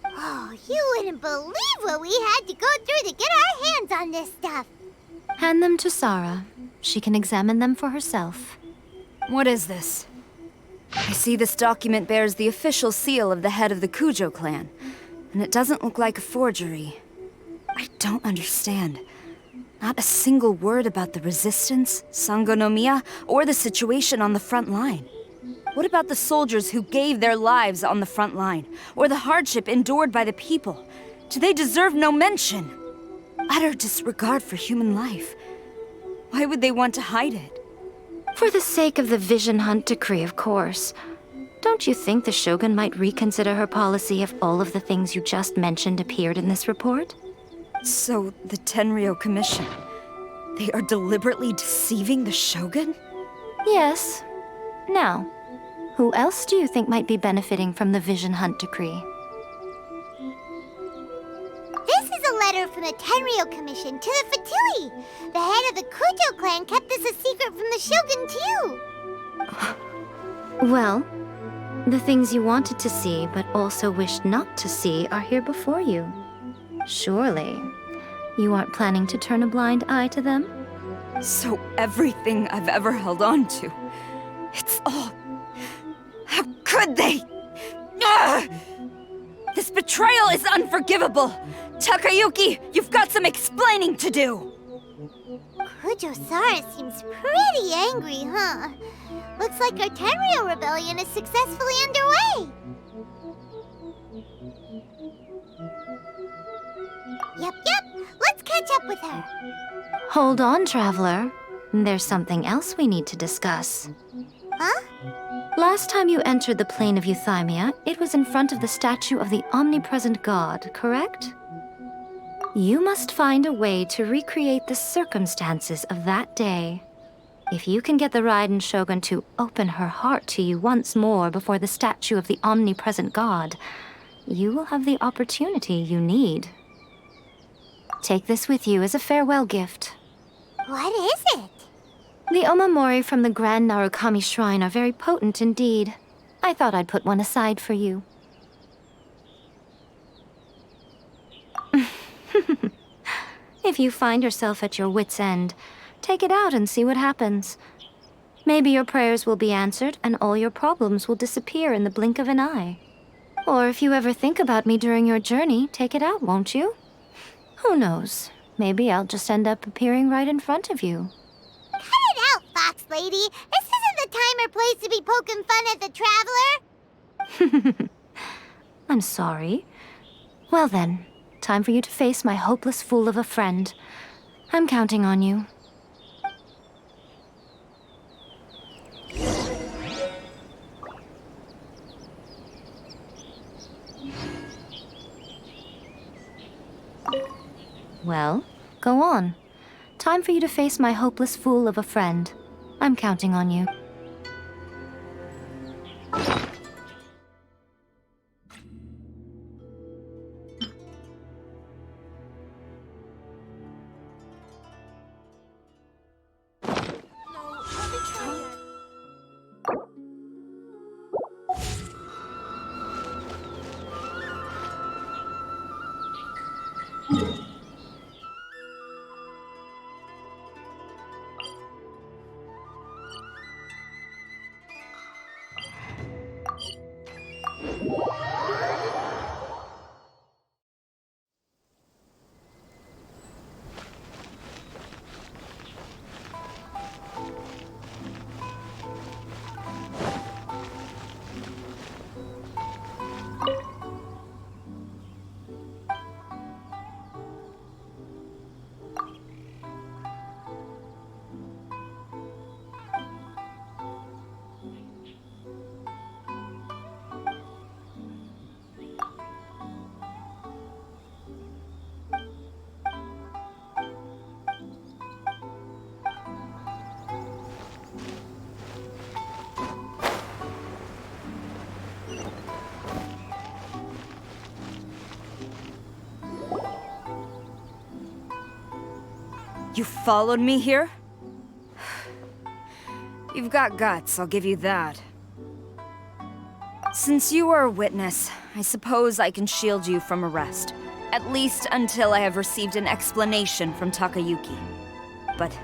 Oh, you wouldn't believe what we had to go through to get our hands on this stuff. Hand them to Sarah. She can examine them for herself. What is this? I see this document bears the official seal of the head of the Kujo clan, and it doesn't look like a forgery. I don't understand. Not a single word about the resistance, Sangonomiya, or the situation on the front line. What about the soldiers who gave their lives on the front line, or the hardship endured by the people? Do they deserve no mention? Utter disregard for human life. Why would they want to hide it? For the sake of the Vision Hunt decree, of course. Don't you think the Shogun might reconsider her policy if all of the things you just mentioned appeared in this report? So, the Tenryou Commission, they are deliberately deceiving the Shogun? Yes. Now, who else do you think might be benefiting from the Vision Hunt decree? This is a letter from the Tenryou Commission to the Fatui. The head of the Kujo clan kept this a secret from the Shogun, too. Well, the things you wanted to see but also wished not to see are here before you. Surely, you aren't planning to turn a blind eye to them? So everything I've ever held on to, it's all... How could they? Ugh! This betrayal is unforgivable! Takayuki, you've got some explaining to do! Kujo-Sara seems pretty angry, huh? Looks like our Tenryou rebellion is successfully underway! Yep, let's catch up with her. Hold on, Traveler. There's something else we need to discuss. Huh? Last time you entered the plane of Euthymia, it was in front of the statue of the omnipresent god, correct? You must find a way to recreate the circumstances of that day. If you can get the Raiden Shogun to open her heart to you once more before the statue of the omnipresent god, you will have the opportunity you need. Take this with you as a farewell gift. What is it? The omamori from the Grand Narukami Shrine are very potent indeed. I thought I'd put one aside for you. If you find yourself at your wit's end, take it out and see what happens. Maybe your prayers will be answered and all your problems will disappear in the blink of an eye. Or if you ever think about me during your journey, take it out, won't you? Who knows? Maybe I'll just end up appearing right in front of you. Cut it out, Fox Lady. This isn't the time or place to be poking fun at the Traveler. I'm sorry. Well then, time for you to face my hopeless fool of a friend. I'm counting on you. Well, go on. Time for you to face my hopeless fool of a friend. I'm counting on you. You followed me here? You've got guts, I'll give you that. Since you are a witness, I suppose I can shield you from arrest. At least until I have received an explanation from Takayuki. But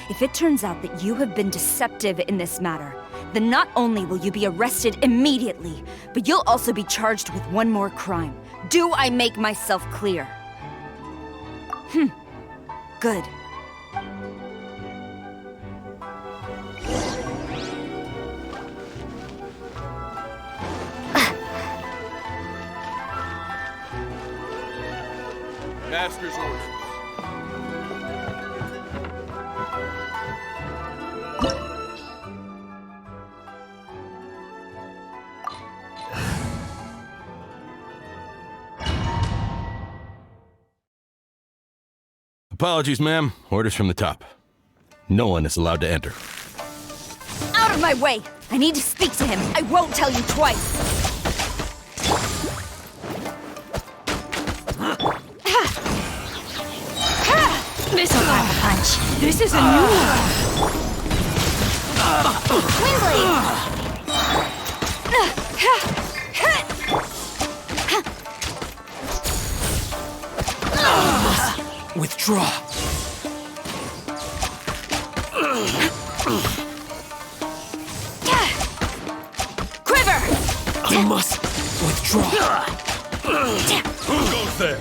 if it turns out that you have been deceptive in this matter, then not only will you be arrested immediately, but you'll also be charged with one more crime. Do I make myself clear? Good. Master's orders. Apologies, ma'am. Orders from the top. No one is allowed to enter. Out of my way! I need to speak to him. I won't tell you twice. This'll pack a punch. This is a new one. Withdraw. Quiver! I must withdraw. Who goes there?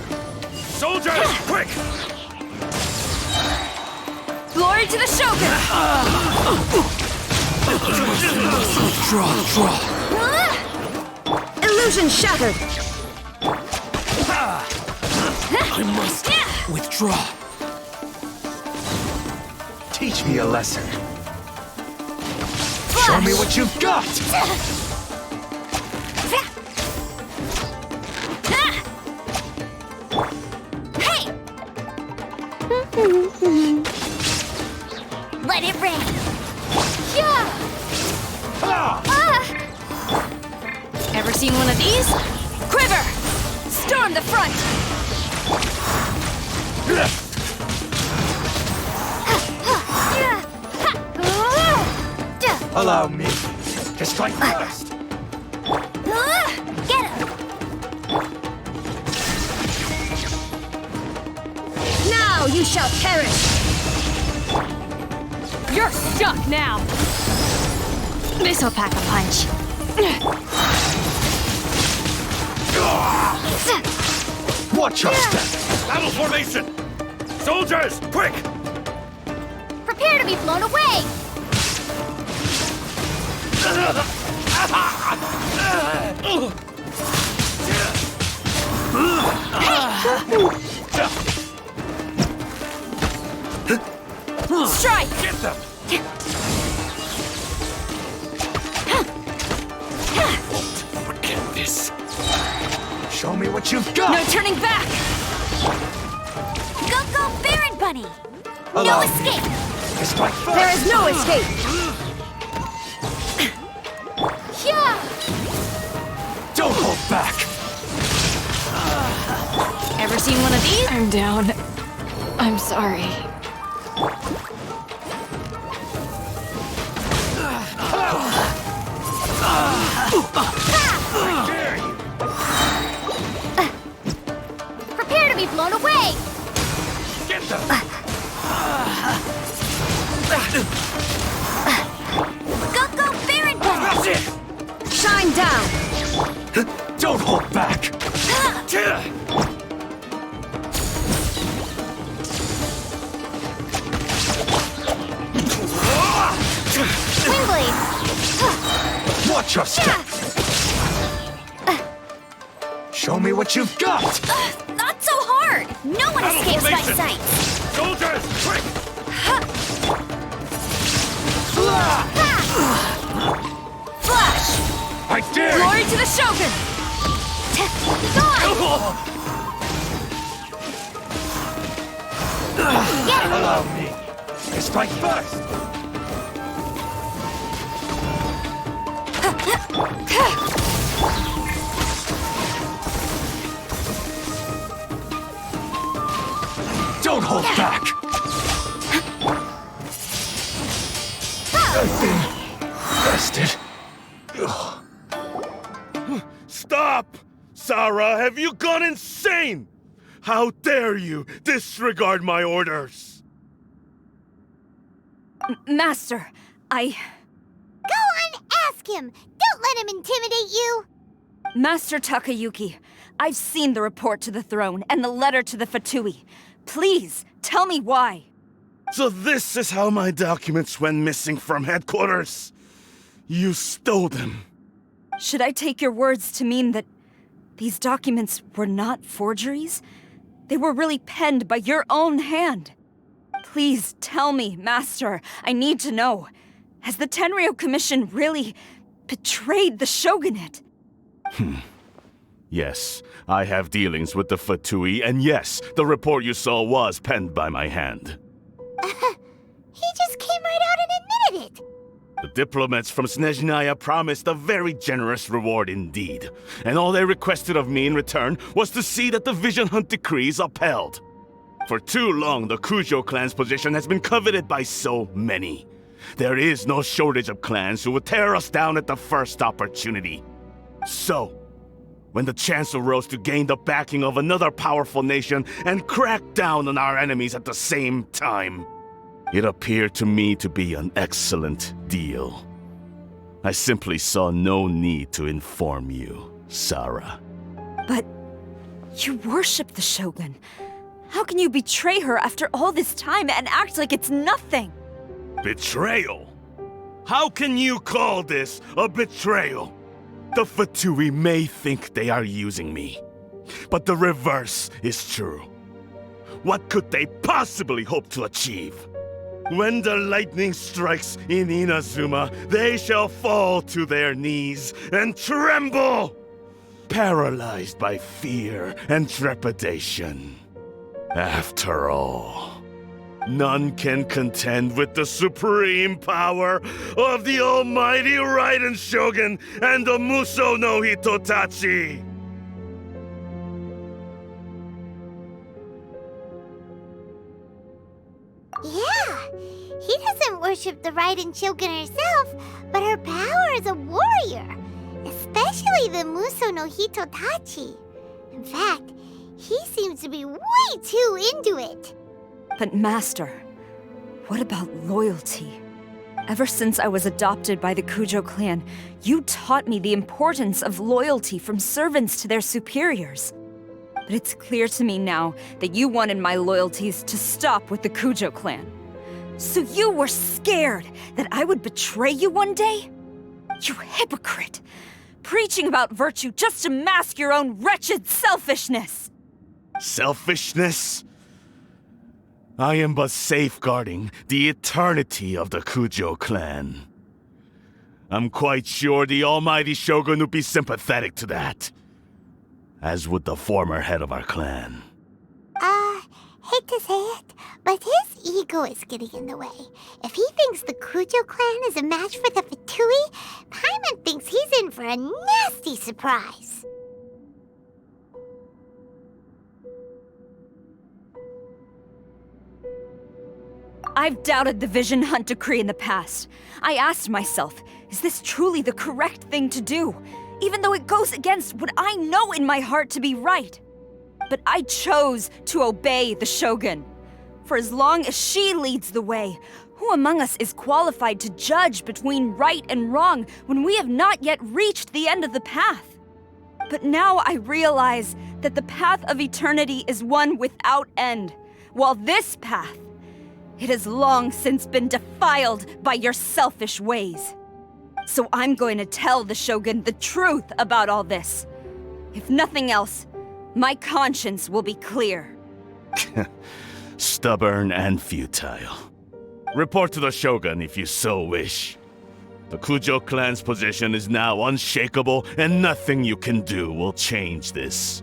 Soldiers, quick! Glory to the Shogun! Withdraw. Illusion shattered! I must withdraw. Teach me a lesson. Show Show me what you've got! Hey! Let it rain. Ever seen one of these? Quiver! Storm the front! Allow me to strike first! Get him! Now you shall perish! You're stuck now! This'll pack a punch. Watch your step! Battle formation! Soldiers, quick! Prepare to be blown away! Strike! Get them! Won't forget this. Show me what you've got! No turning back! Go, Baron Bunny! Allow No me escape! to strike first! There is no escape! Don't hold back! Ever seen one of these? I'm down. I'm sorry. Prepare to be blown away! Get them! Go, Baron Bunny! That's it! Shine down! Don't hold back! Windblade! Watch your step! Show me what you've got! Not so hard! No one Battle escapes my formation! sight! Soldiers, quick! Flash! I dare you! Glory to the Shogun! Allow me to strike first! Don't hold back! I've been bested. Stop! Sarah, have you gone insane? How dare you disregard my orders? Master, Go on, ask him! Don't let him intimidate you! Master Takayuki, I've seen the report to the throne and the letter to the Fatui. Please, tell me why. So this is how my documents went missing from headquarters. You stole them. Should I take your words to mean that these documents were not forgeries? They were really penned by your own hand. Please tell me, Master. I need to know. Has the Tenryo Commission really betrayed the Shogunate? Yes, I have dealings with the Fatui, and yes, the report you saw was penned by my hand. He just came right out and admitted it! The diplomats from Snezhnaya promised a very generous reward indeed, and all they requested of me in return was to see that the Vision Hunt decrees upheld. For too long, the Kujo clan's position has been coveted by so many. There is no shortage of clans who would tear us down at the first opportunity. So, when the chance arose to gain the backing of another powerful nation and crack down on our enemies at the same time, it appeared to me to be an excellent deal. I simply saw no need to inform you, Sarah. But you worship the Shogun. How can you betray her after all this time and act like it's nothing? Betrayal? How can you call this a betrayal? The Fatui may think they are using me, but the reverse is true. What could they possibly hope to achieve? When the lightning strikes in Inazuma, they shall fall to their knees and tremble, paralyzed by fear and trepidation. After all, none can contend with the supreme power of the almighty Raiden Shogun and the Muso no Hitotachi! Yeah, he doesn't worship the Raiden Shogun herself, but her power as a warrior, especially the Muso no Hitotachi. In fact, he seems to be way too into it. But Master, what about loyalty? Ever since I was adopted by the Kujo clan, you taught me the importance of loyalty from servants to their superiors. But it's clear to me now that you wanted my loyalties to stop with the Kujo clan. So you were scared that I would betray you one day? You hypocrite! Preaching about virtue just to mask your own wretched selfishness! Selfishness? I am but safeguarding the eternity of the Kujo clan. I'm quite sure the almighty Shogun would be sympathetic to that. As would the former head of our clan. Hate to say it, but his ego is getting in the way. If he thinks the Kujo clan is a match for the Fatui, Paimon thinks he's in for a nasty surprise. I've doubted the Vision Hunt decree in the past. I asked myself, is this truly the correct thing to do? Even though it goes against what I know in my heart to be right. But I chose to obey the Shogun. For as long as she leads the way, who among us is qualified to judge between right and wrong when we have not yet reached the end of the path? But now I realize that the path of eternity is one without end, while this path, it has long since been defiled by your selfish ways. So I'm going to tell the Shogun the truth about all this. If nothing else, my conscience will be clear. Stubborn and futile. Report to the Shogun if you so wish. The Kujo clan's position is now unshakable, and nothing you can do will change this.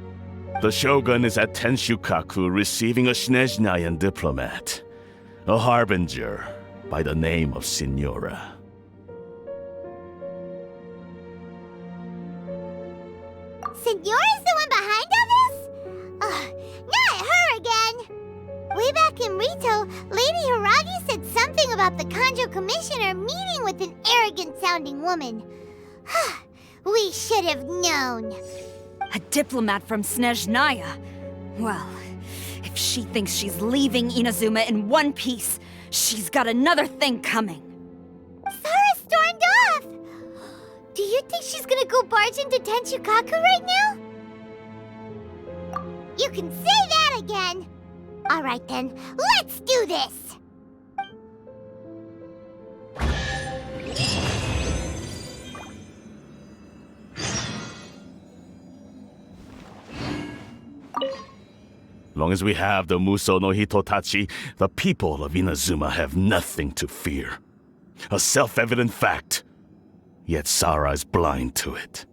The Shogun is at Tenshukaku receiving a Snezhnayan diplomat, a harbinger by the name of Signora. Signora's the one behind all this? Ugh, not her again! Way back in Rito, Lady Hiragi said something about the Kanjo Commissioner meeting with an arrogant-sounding woman. We should have known. A diplomat from Snezhnaya? Well, if she thinks she's leaving Inazuma in one piece, she's got another thing coming. Sara stormed off! Do you think she's gonna go barge into Tenshukaku right now? You can say that again! Alright then, let's do this! As long as we have the Muso no Hitotachi, the people of Inazuma have nothing to fear. A self-evident fact. Yet Sara is blind to it.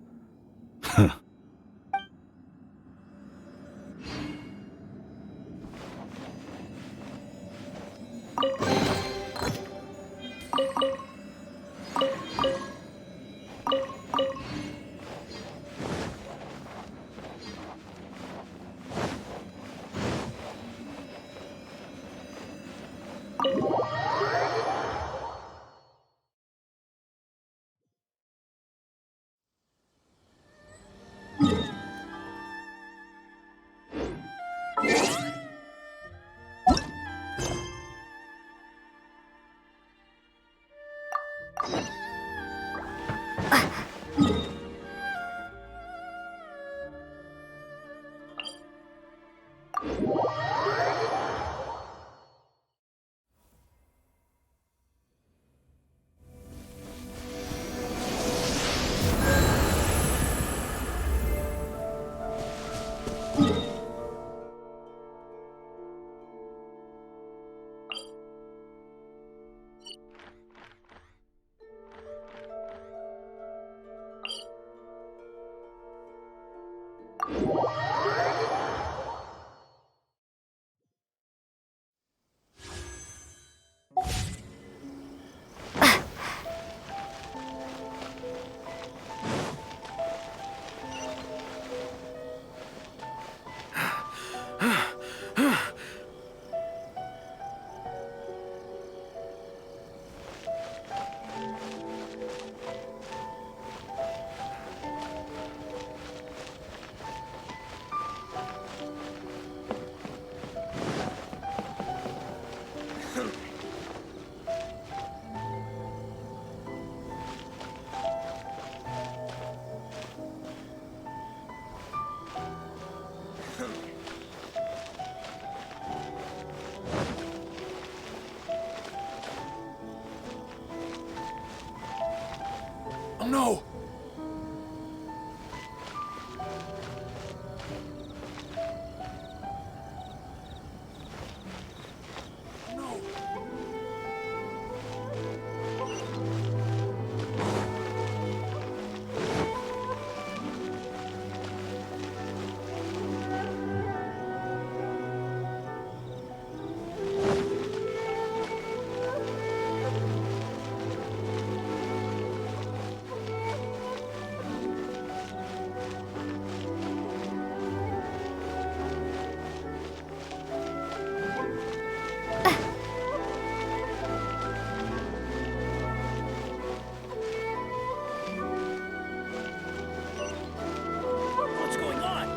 Oh no! What's going on?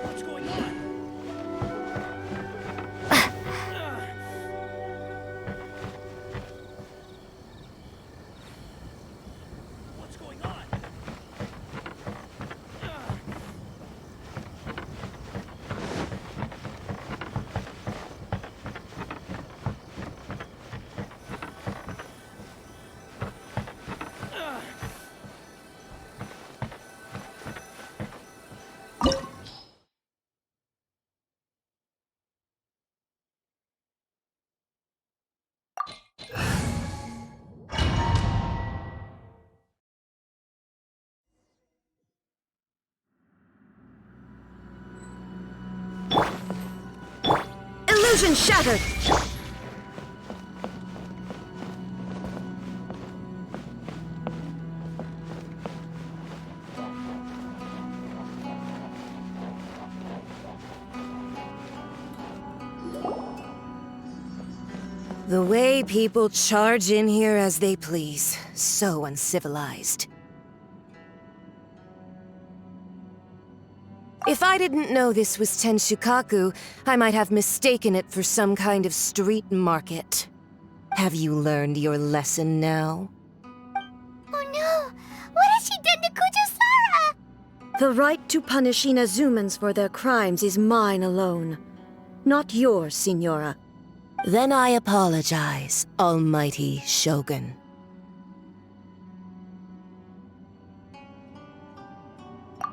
What's going on? What's going on? Illusion shattered! The way people charge in here as they please. So uncivilized. If I didn't know this was Tenshukaku, I might have mistaken it for some kind of street market. Have you learned your lesson now? Oh no! What has she done to Kujusara? The right to punish Inazumans for their crimes is mine alone. Not yours, Signora. Then I apologize, Almighty Shogun.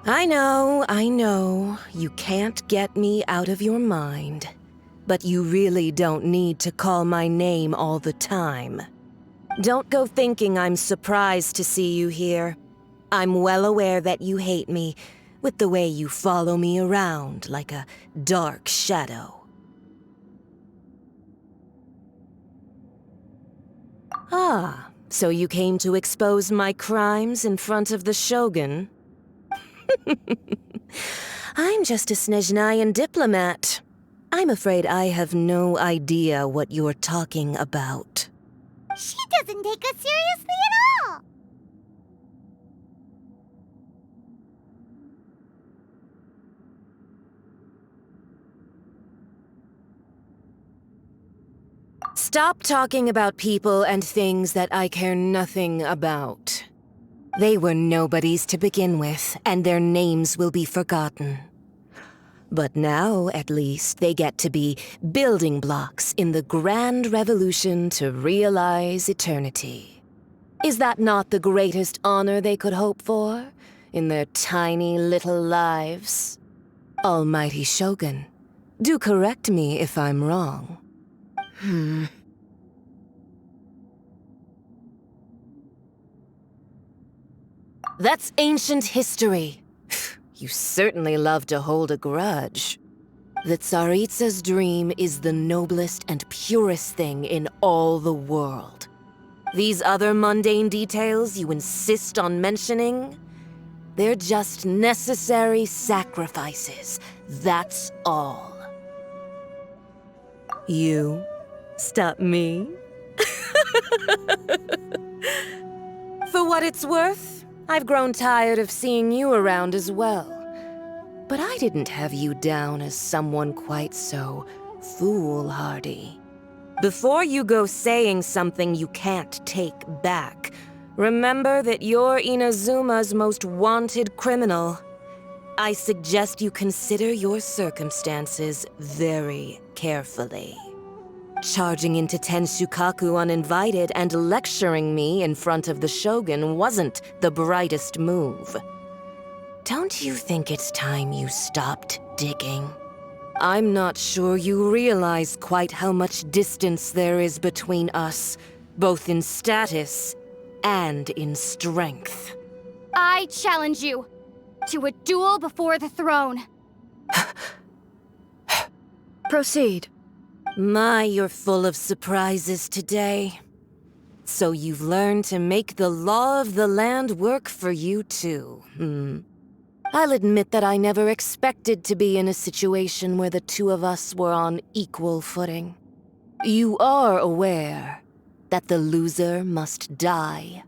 I know, you can't get me out of your mind. But you really don't need to call my name all the time. Don't go thinking I'm surprised to see you here. I'm well aware that you hate me, with the way you follow me around like a dark shadow. Ah, so you came to expose my crimes in front of the Shogun? I'm just a Snezhnayan diplomat. I'm afraid I have no idea what you're talking about. She doesn't take us seriously at all! Stop talking about people and things that I care nothing about. They were nobodies to begin with, and their names will be forgotten. But now, at least, they get to be building blocks in the grand revolution to realize eternity. Is that not the greatest honor they could hope for in their tiny little lives? Almighty Shogun, do correct me if I'm wrong. That's ancient history. You certainly love to hold a grudge. The Tsaritsa's dream is the noblest and purest thing in all the world. These other mundane details you insist on mentioning, they're just necessary sacrifices. That's all. You stop me? For what it's worth, I've grown tired of seeing you around as well. But I didn't have you down as someone quite so foolhardy. Before you go saying something you can't take back, remember that you're Inazuma's most wanted criminal. I suggest you consider your circumstances very carefully. Charging into Tenshukaku uninvited and lecturing me in front of the Shogun wasn't the brightest move. Don't you think it's time you stopped digging? I'm not sure you realize quite how much distance there is between us, both in status and in strength. I challenge you to a duel before the throne. Proceed. My, you're full of surprises today. So you've learned to make the law of the land work for you too, I'll admit that I never expected to be in a situation where the two of us were on equal footing. You are aware that the loser must die.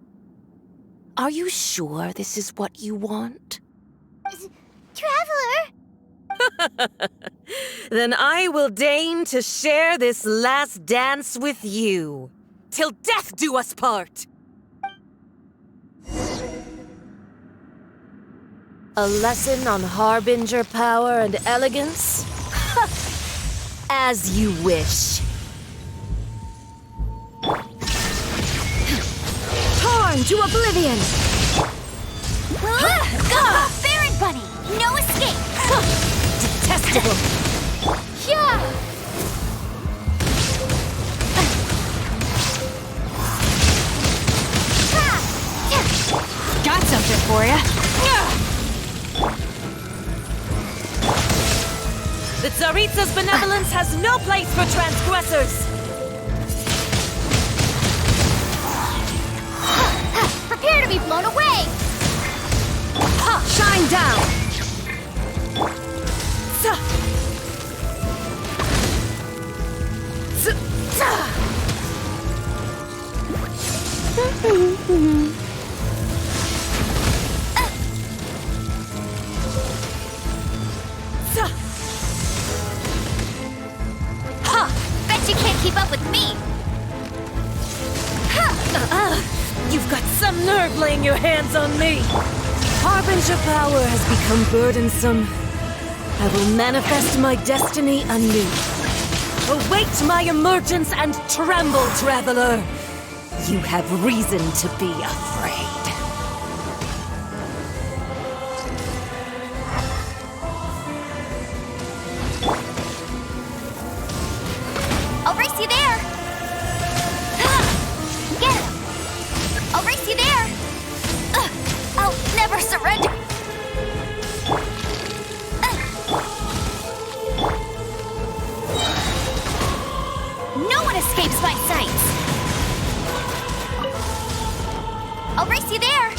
Are you sure this is what you want? Traveler! Then I will deign to share this last dance with you. Till death do us part! A lesson on harbinger power and elegance? As you wish. Torn to oblivion! Baron Bunny! No escape! Detestable! Got something for ya. The Tsaritsa's benevolence has no place for transgressors! Prepare to be blown away! Shine down! Bet you can't keep up with me! You've got some nerve laying your hands on me! Harbinger power has become burdensome. I will manifest my destiny anew. Await my emergence and tremble, traveler! You have reason to be afraid. I'll race you there! Get him! I'll race you there! I'll never surrender! No one escapes my sights! I'll race you there!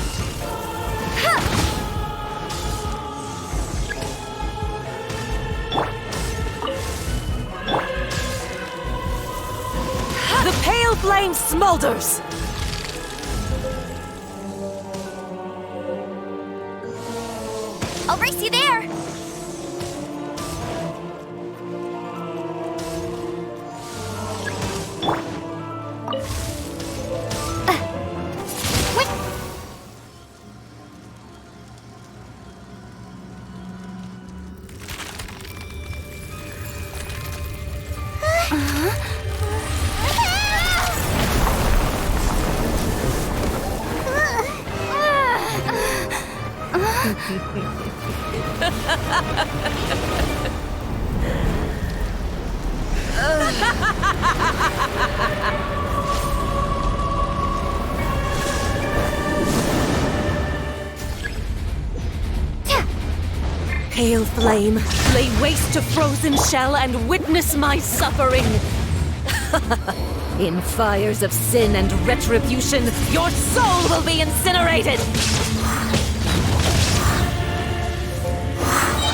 The pale flame smolders! I'll race you there! Pale flame, lay waste to frozen shell and witness my suffering. In fires of sin and retribution, your soul will be incinerated!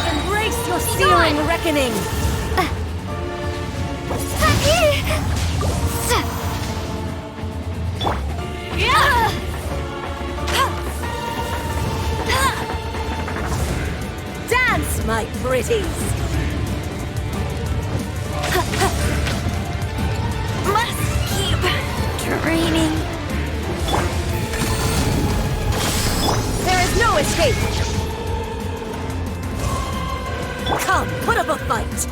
Embrace your searing reckoning! Dance, my pretties! Must keep training. There is no escape! Come, put up a fight!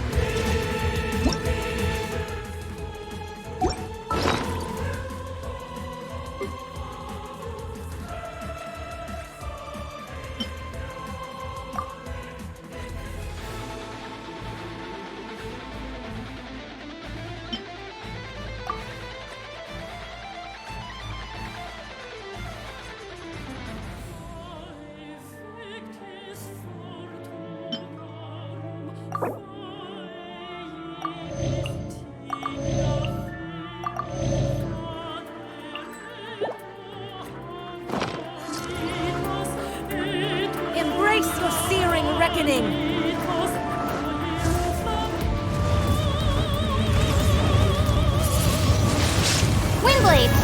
Embrace your searing reckoning! Windblade!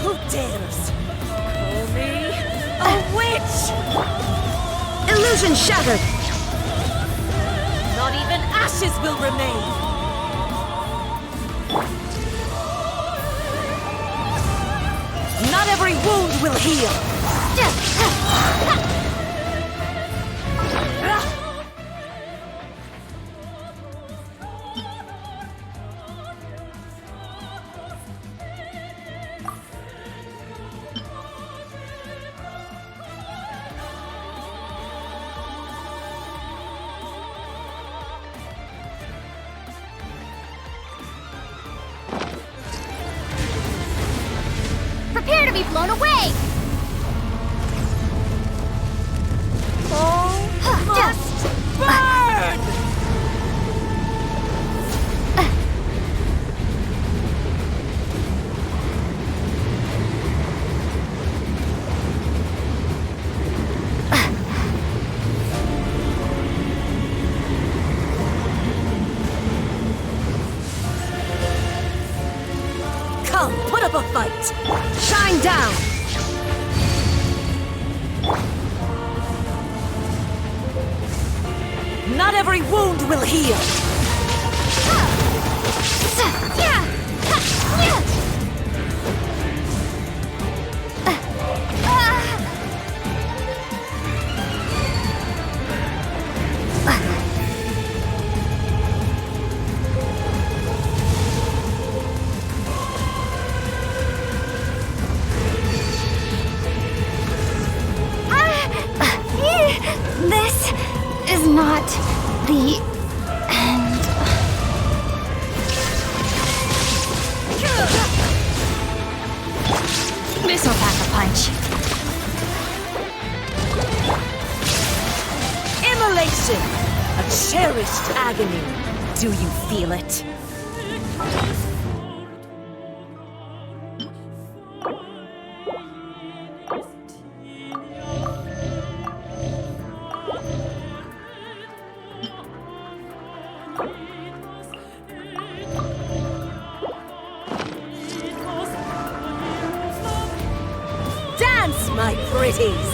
Who dares call me a witch? Illusion shattered! Not even ashes will remain! Not every wound will heal! Prepare to be blown away! Must burn! Come, put up a fight! Shine down! Not every wound will heal! This is not the end. This'll pack a punch. Immolation! A cherished agony. Do you feel it? Dance, my pretties!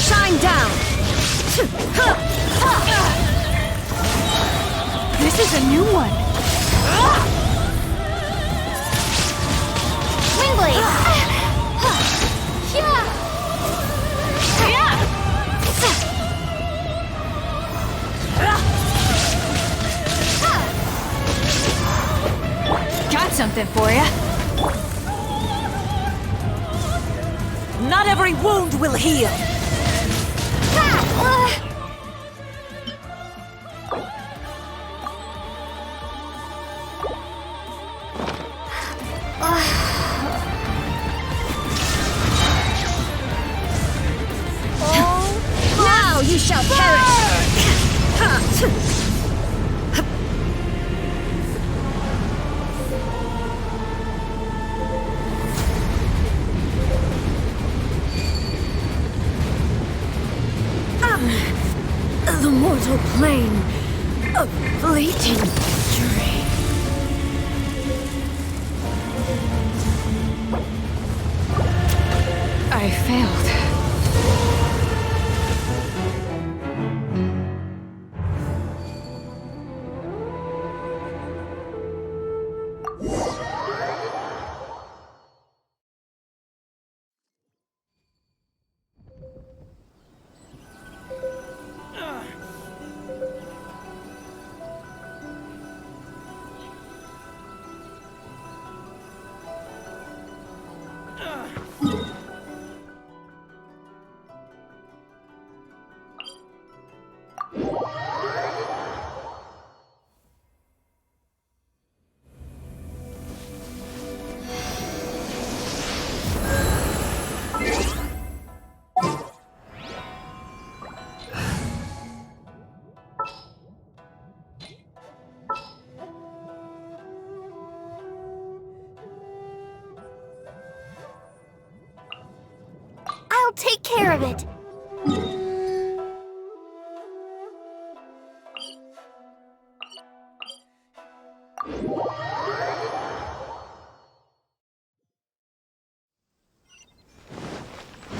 Shine down! This is a new one. Windblade! Got something for ya. Not every wound will heal! Now you shall perish! The mortal plane of fleeting dream. I failed. take care of it.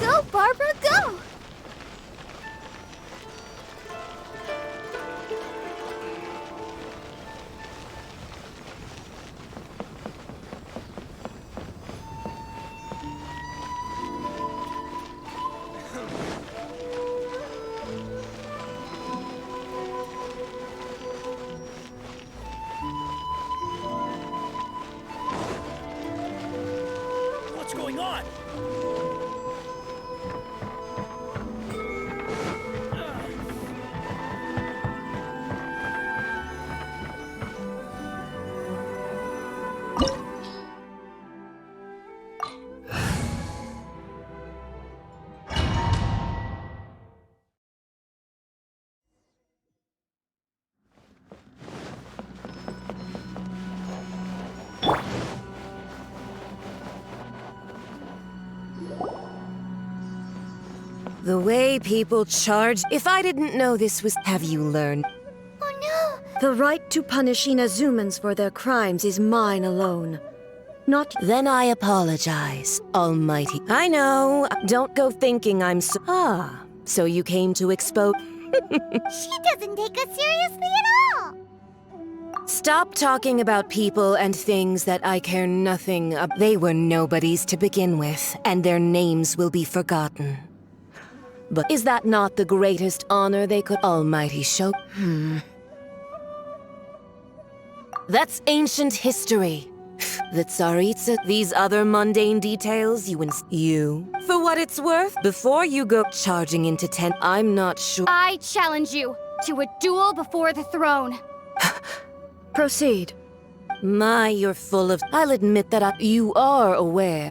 Go, Barbara, go! What's going on? The way people charge. If I didn't know this was. Have you learned? Oh no! The right to punish Inazumans for their crimes is mine alone. Not. Then I apologize, Almighty. I know. Don't go thinking I'm so. Ah, so you came to expose. She doesn't take us seriously at all! Stop talking about people and things that I care nothing about. They were nobodies to begin with, and their names will be forgotten. But is that not the greatest honor they could? Almighty show. That's ancient history. The Tsaritsa, these other mundane details, you. For what it's worth, before you go charging into 10, I'm not sure. I challenge you to a duel before the throne. Proceed. My, you're full of. I'll admit that you are aware.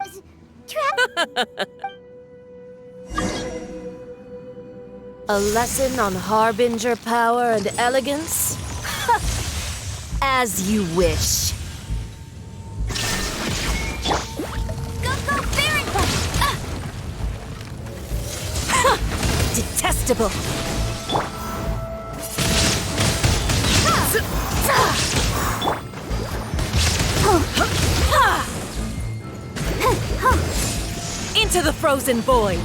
A lesson on harbinger power and elegance? As you wish. Go, Baron! Detestable! Into the frozen void!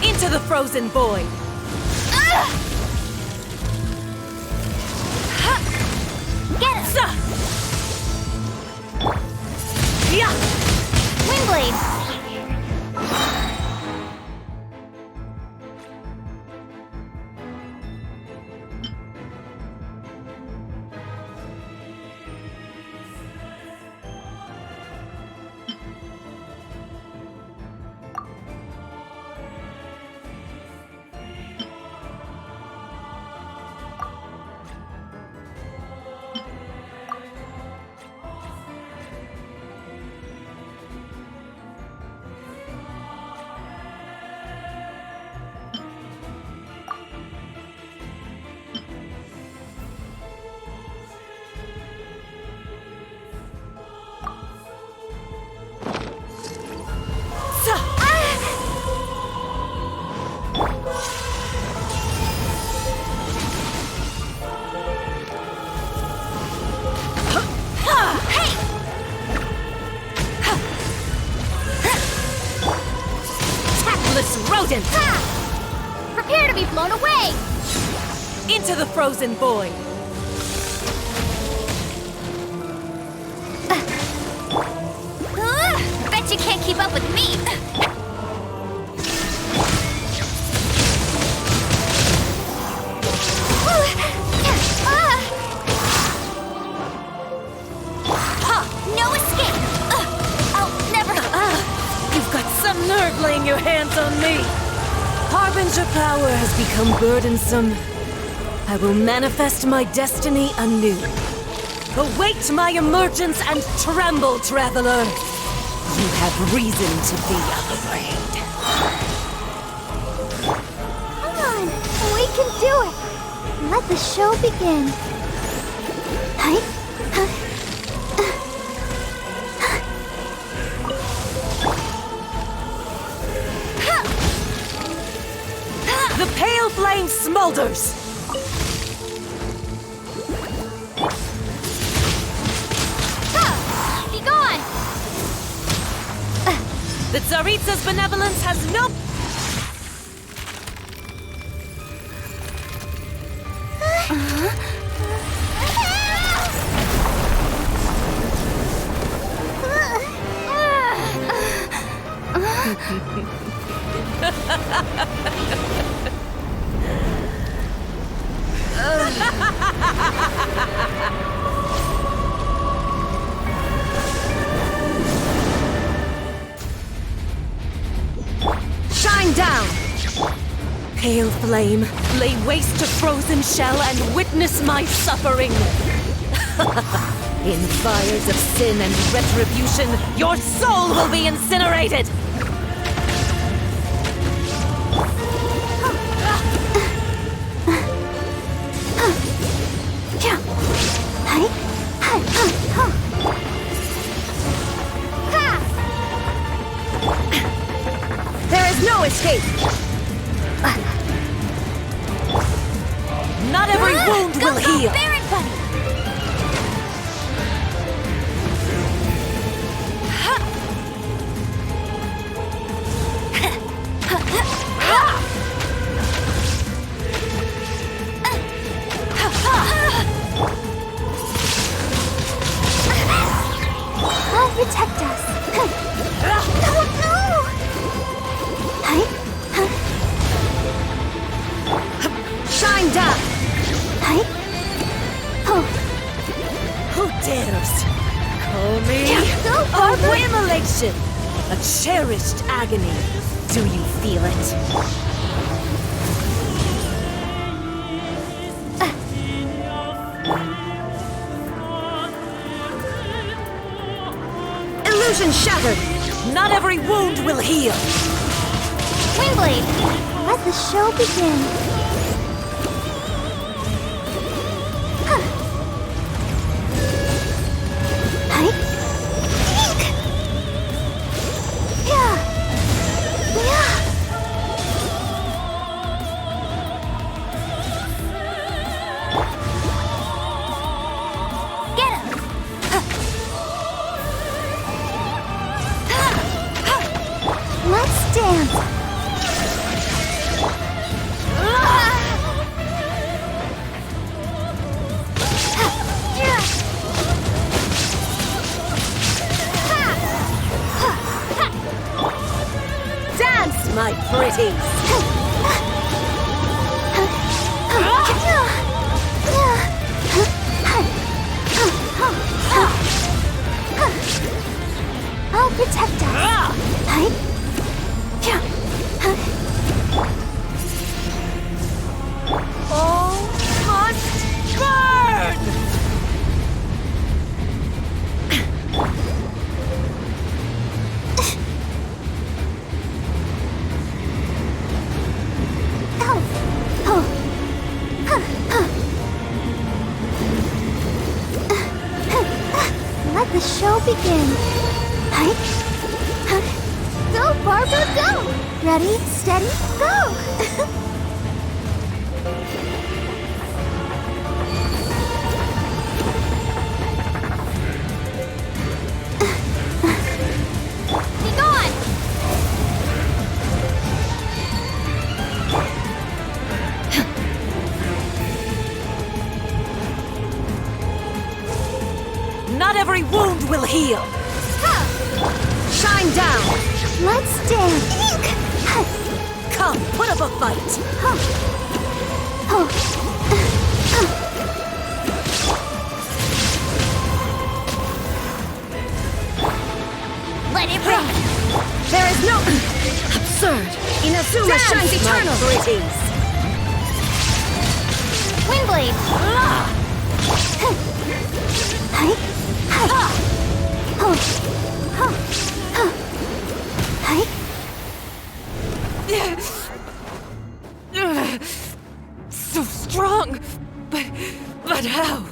Into the frozen void! Get it! Yeah! Windblade! Rodent! Ha! Prepare to be blown away! Into the frozen void! Bet you can't keep up with me! No escape! I'll never... You've got some nerve laying your hands on me! Harbinger power has become burdensome. I will manifest my destiny anew. Await my emergence and tremble, traveler. You have reason to be afraid. Come on, we can do it. Let the show begin. The pale flame smolders. Be gone! The Tsaritsa's benevolence has no... Shine down! Pale flame, lay waste to frozen shell and witness my suffering. In fires of sin and retribution, your soul will be incinerated! There is no escape! Not every wound will heal! Baron Bunny! I'll protect us. Shine down! Who dares call me Go, a Barbara! immolation? A cherished agony. Do you feel it? Illusion shattered! Not every wound will heal! Wingblade, let the show begin. Let's dance. Dance, my pretties! I'll protect us. All must burn! Let the show begin. Go, Barbara, go! Ready, steady, go! Be gone! Not every wound will heal! Shine down! Let's dance! Come, put up a fight! Let it rip! There is no... Absurd! Inazuma shines eternal! Pretties. Windblade! So strong! But how?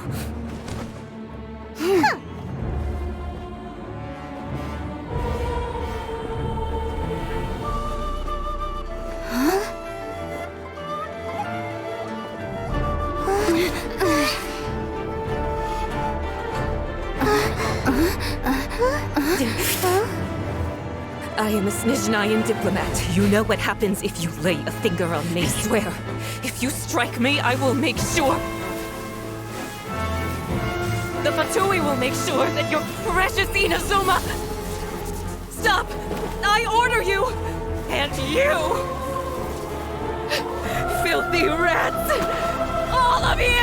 I am a Snezhnayan diplomat. You know what happens if you lay a finger on me. I swear, if you strike me, I will make sure. The Fatui will make sure that your precious Inazuma... Stop! I order you! And you! Filthy rats! All of you!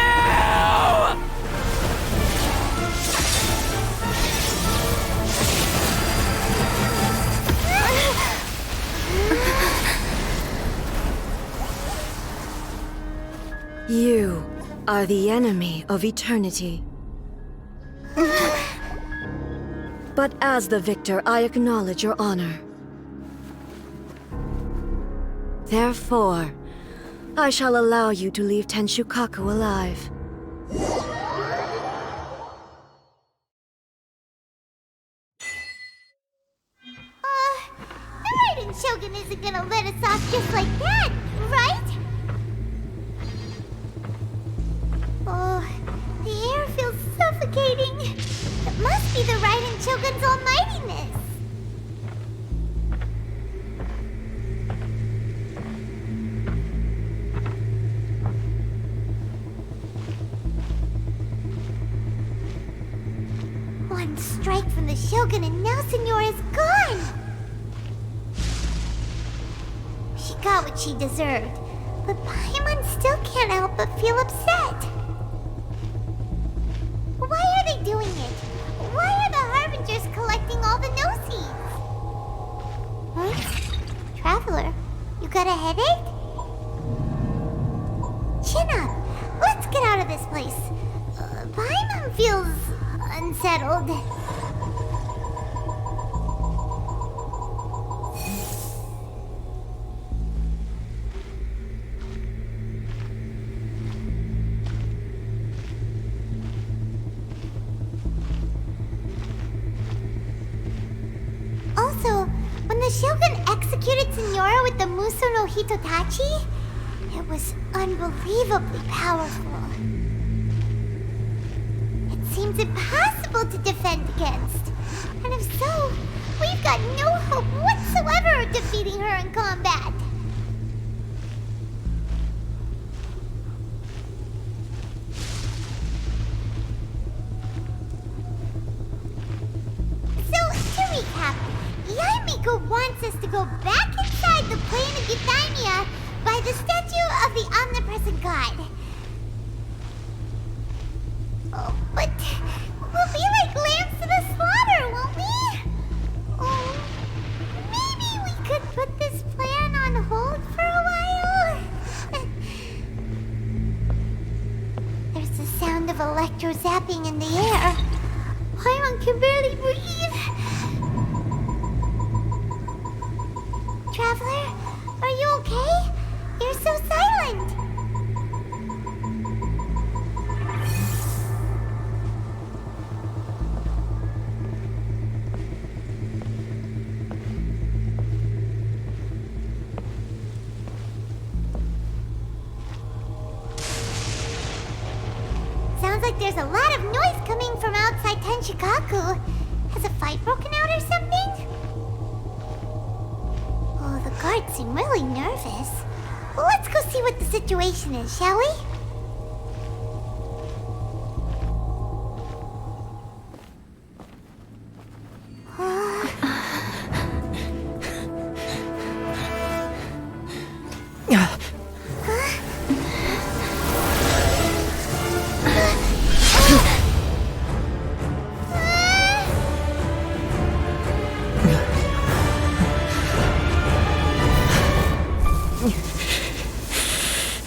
You are the enemy of eternity. But as the victor, I acknowledge your honor. Therefore, I shall allow you to leave Tenshukaku alive. The Raiden Shogun isn't gonna let us off just like that, right? Oh, the air feels suffocating. It must be the Raiden Shogun's almightiness. One strike from the Shogun and now Senora's gone! She got what she deserved, but Paimon still can't help but feel upset. Why are they doing it? Why are the Harbingers collecting all the no-seeds? What? Traveler, you got a headache? Chin up. Let's get out of this place. Paimon feels unsettled. Also, when the Shogun executed Senora with the Muso no Hitotachi, it was unbelievably powerful. It seems impossible to defend against. And if so, we've got no hope whatsoever of defeating her in combat. So, to recap, Yaemiko wants us to go back inside the plane of Euthymia by the statue of the omnipresent god. Oh, but we'll be like lambs to the slaughter, won't we? Oh, maybe we could put this plan on hold for a while? There's the sound of electro zapping in the air. Paimon can barely breathe. Traveler, are you okay? You're so silent. Sounds like there's a lot of noise coming from outside Tenshukaku. Has a fight broken out or something? Oh, the guards seem really nervous. Well, let's go see what the situation is, shall we?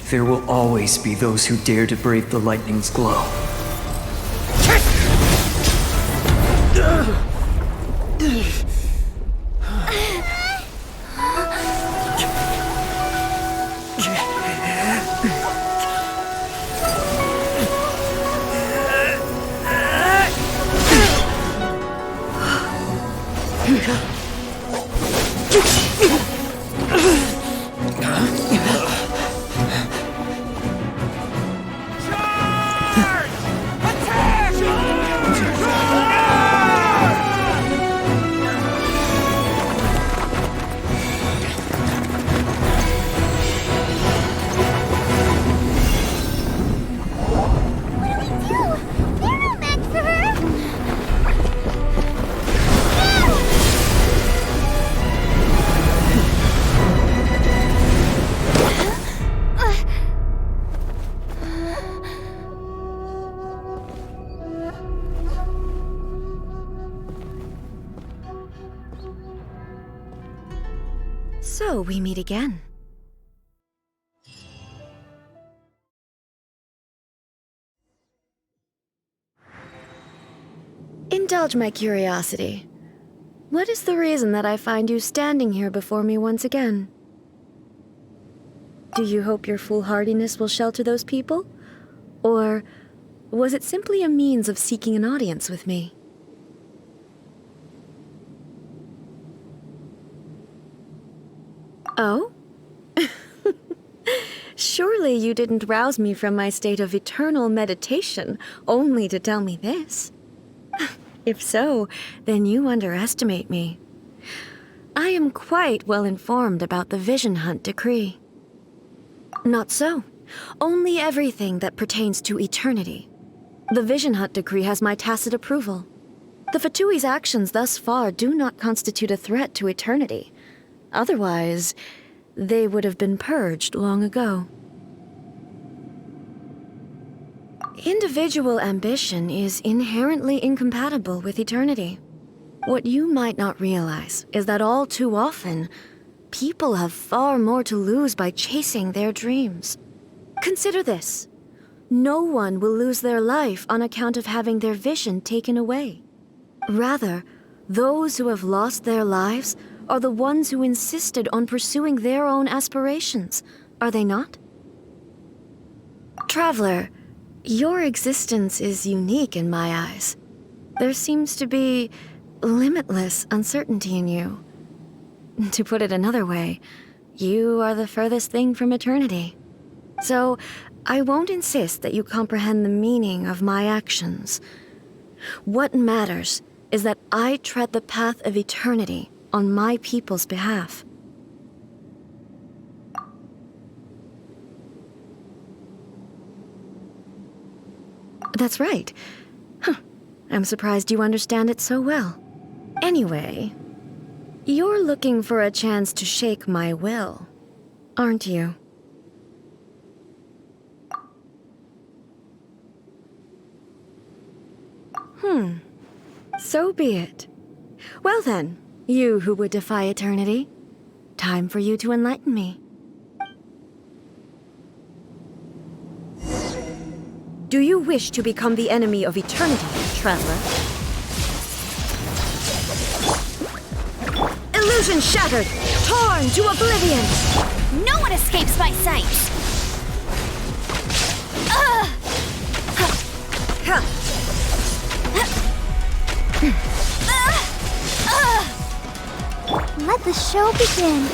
There will always be those who dare to brave the lightning's glow. So we meet again. Indulge my curiosity. What is the reason that I find you standing here before me once again? Do you hope your foolhardiness will shelter those people? Or was it simply a means of seeking an audience with me? Oh? Surely you didn't rouse me from my state of eternal meditation only to tell me this. If so, then you underestimate me. I am quite well informed about the Vision Hunt decree. Not so. Only everything that pertains to eternity. The Vision Hunt decree has my tacit approval. The Fatui's actions thus far do not constitute a threat to eternity. Otherwise, they would have been purged long ago. Individual ambition is inherently incompatible with eternity. What you might not realize is that all too often, people have far more to lose by chasing their dreams. Consider this. No one will lose their life on account of having their vision taken away. Rather, those who have lost their lives are the ones who insisted on pursuing their own aspirations, are they not? Traveler, your existence is unique in my eyes. There seems to be limitless uncertainty in you. To put it another way, you are the furthest thing from eternity. So, I won't insist that you comprehend the meaning of my actions. What matters is that I tread the path of eternity on my people's behalf. That's right. I'm surprised you understand it so well. Anyway, you're looking for a chance to shake my will, aren't you? So be it. Well then, you who would defy eternity, time for you to enlighten me. Do you wish to become the enemy of eternity, traveler? Illusion shattered! Torn to oblivion! No one escapes my sight! Let the show begin.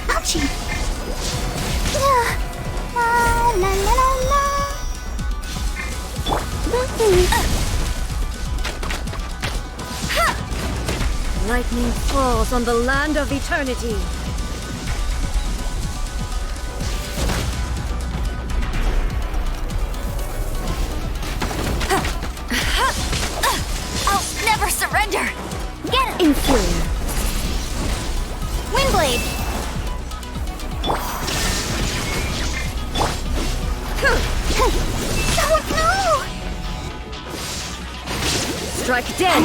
Ouchie. La la la la. Lightning falls on the land of eternity. I'll never surrender! Get it! Inferior. Windblade! Oh no! Strike dead!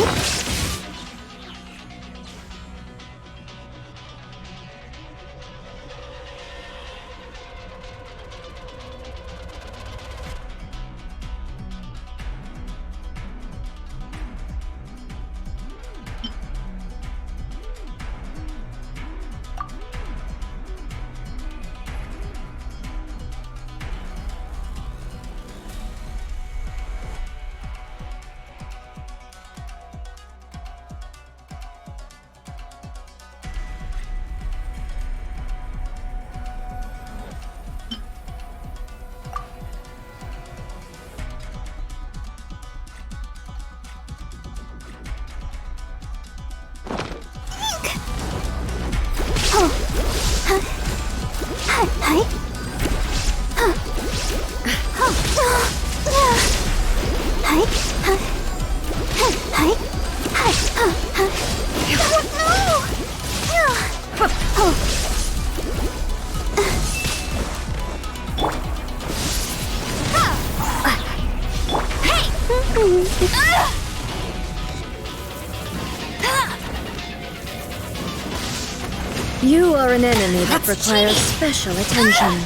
You are an enemy that requires special attention.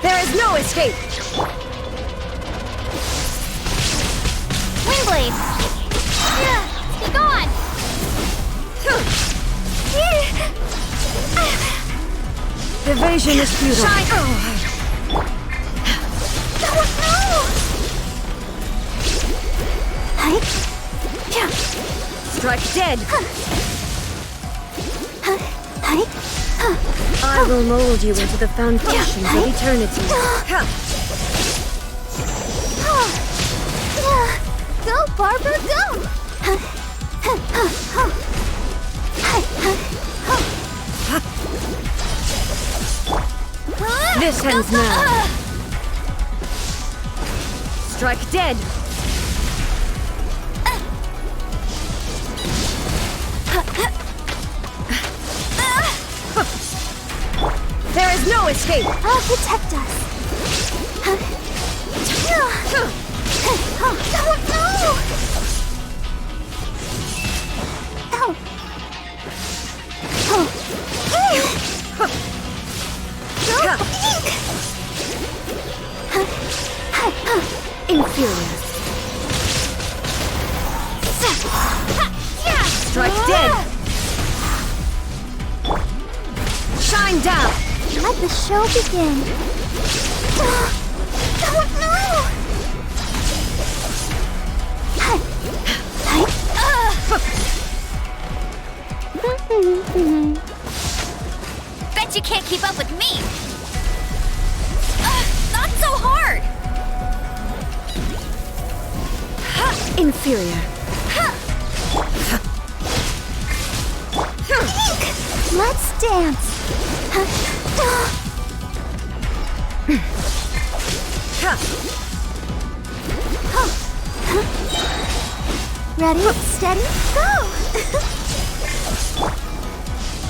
There is no escape! Windblade! Be gone! Evasion is futile. Strike dead! I will mold you into the foundations of eternity. Go, Barber, go! This ends now. Strike dead! There is no escape! I'll protect us. Inferior. Strike dead! Shine down! Let the show begin. Bet you can't keep up with me! Not so hard! Inferior. Let's dance. Ready, steady, go!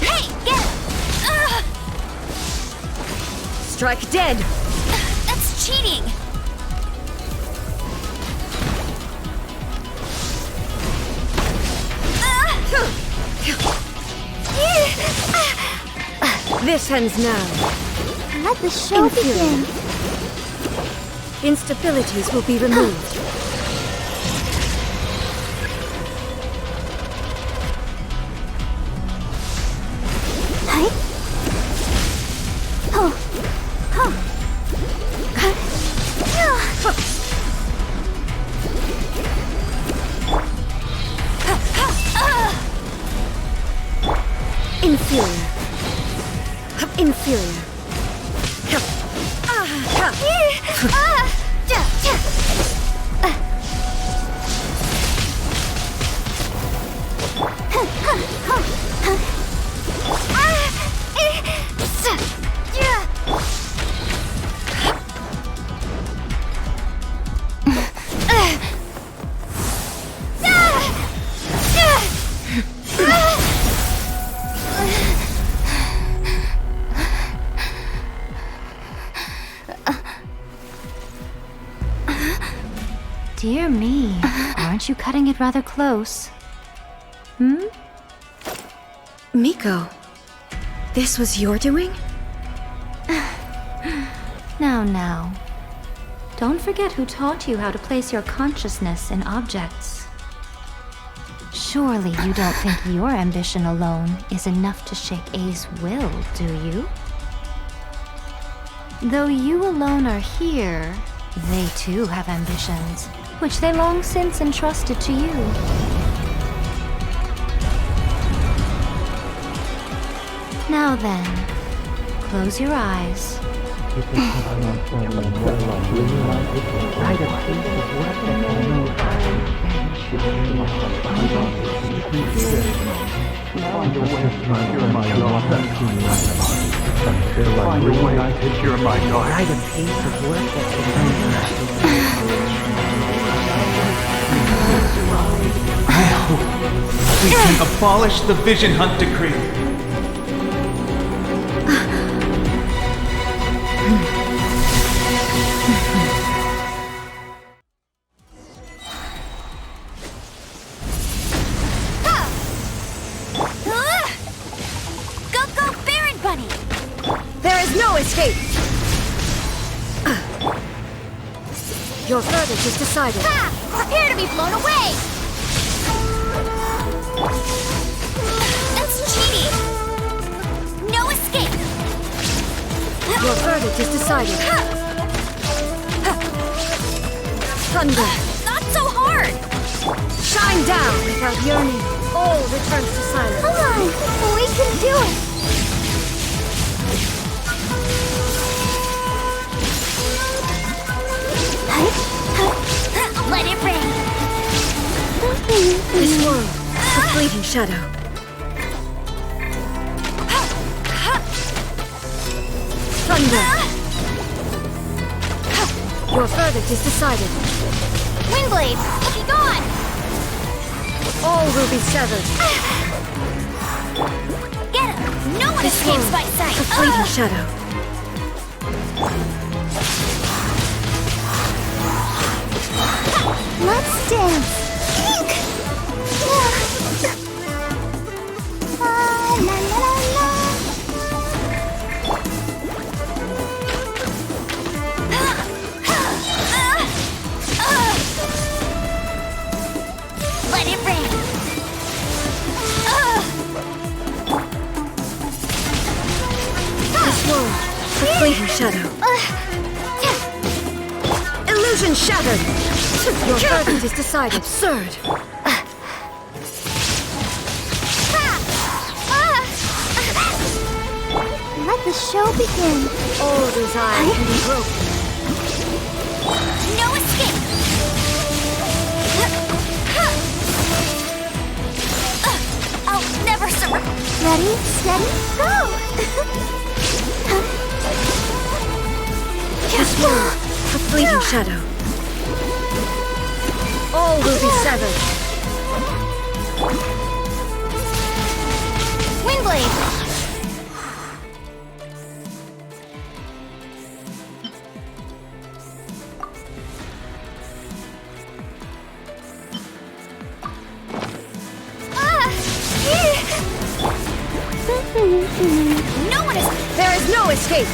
Hey, get! Strike dead! That's cheating! This ends now. Let the show begin. Instabilities will be removed. Inferior. Inferior. Dear me, aren't you cutting it rather close? Miko, this was your doing? Now. Don't forget who taught you how to place your consciousness in objects. Surely you don't think your ambition alone is enough to shake A's will, do you? Though you alone are here, they too have ambitions, which they long since entrusted to you. Now then, close your eyes. We can abolish the Vision Hunt Decree. Your verdict is decided. Ha! Prepare to be blown away! That's cheating! No escape! Your verdict is decided. Thunder! Not so hard! Shine down! Without yearning, all returns to silence. Come on! We can do it! Let it rain! This world, a fleeting shadow. Thunder! Your verdict is decided. Windblade, be gone! All will be severed. Get him! No one This escapes world, by sight! a fleeting shadow. Let's dance! La la la la. Let it rain! This world, a fleeting shadow. Illusion shattered! Your verdict is decided. Absurd! Let the show begin. All desire can be broken. No escape! I'll never surrender! Ready, steady, go! This world, a fleeting shadow. All will be severed. Windblade! No one is... There is no escape!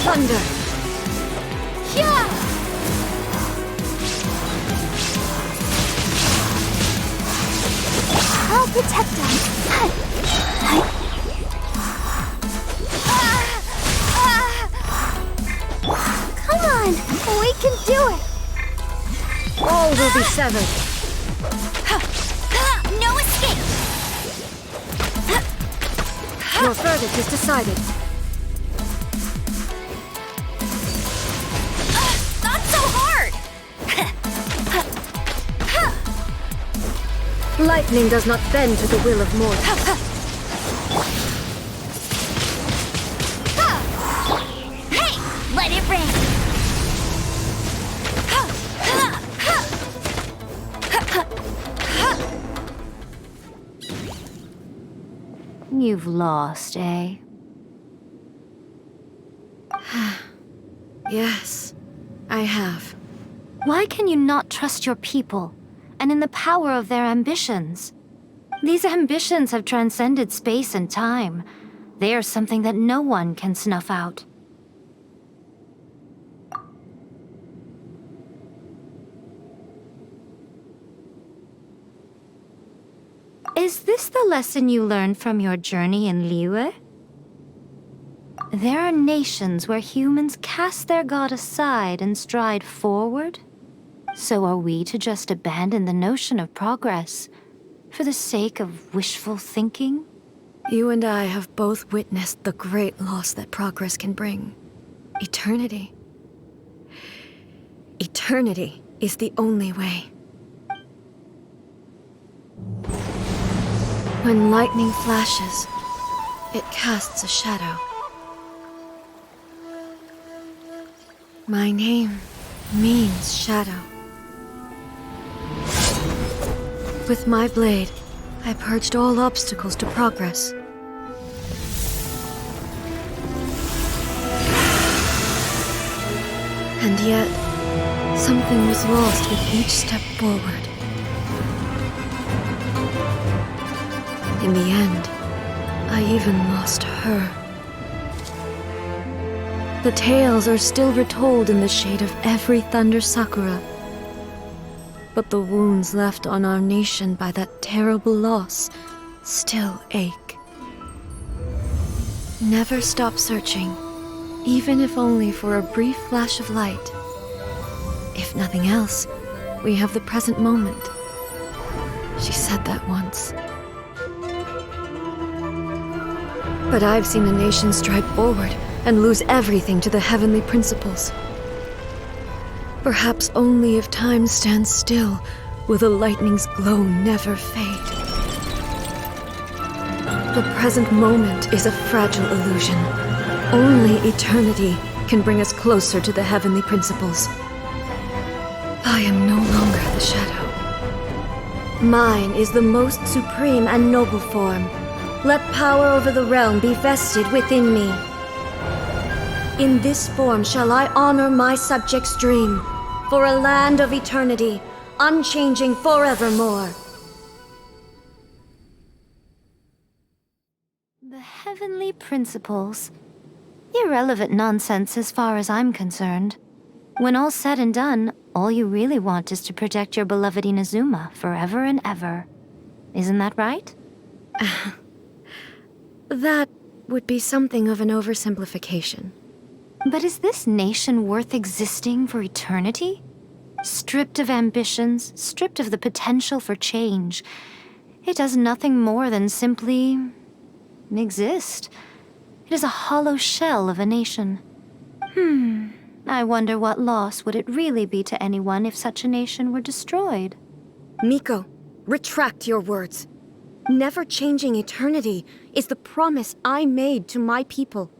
Thunder! Yeah! I'll protect them. Come on, we can do it. All will be severed. No escape! Your verdict is decided. Not so hard! Lightning does not bend to the will of mortals. Hey! Let it rain! You've lost, eh? Yes, I have. Why can you not trust your people, and in the power of their ambitions? These ambitions have transcended space and time. They are something that no one can snuff out. Is this the lesson you learned from your journey in Liyue? There are nations where humans cast their god aside and stride forward. So are we to just abandon the notion of progress for the sake of wishful thinking? You and I have both witnessed the great loss that progress can bring. Eternity. Eternity is the only way. When lightning flashes, it casts a shadow. My name means shadow. With my blade, I purged all obstacles to progress. And yet, something was lost with each step forward. In the end, I even lost her. The tales are still retold in the shade of every thunder sakura. But the wounds left on our nation by that terrible loss still ache. Never stop searching, even if only for a brief flash of light. If nothing else, we have the present moment. She said that once. But I've seen a nation stride forward and lose everything to the heavenly principles. Perhaps only if time stands still will the lightning's glow never fade. The present moment is a fragile illusion. Only eternity can bring us closer to the heavenly principles. I am no longer the shadow. Mine is the most supreme and noble form. Let power over the realm be vested within me. In this form shall I honor my subjects' dream, for a land of eternity, unchanging forevermore. The heavenly principles. Irrelevant nonsense as far as I'm concerned. When all's said and done, all you really want is to protect your beloved Inazuma forever and ever. Isn't that right? That would be something of an oversimplification. But is this nation worth existing for eternity? Stripped of ambitions, stripped of the potential for change, it does nothing more than simply exist. It is a hollow shell of a nation. I wonder what loss would it really be to anyone if such a nation were destroyed. Miko, retract your words. Never changing eternity is the promise I made to my people.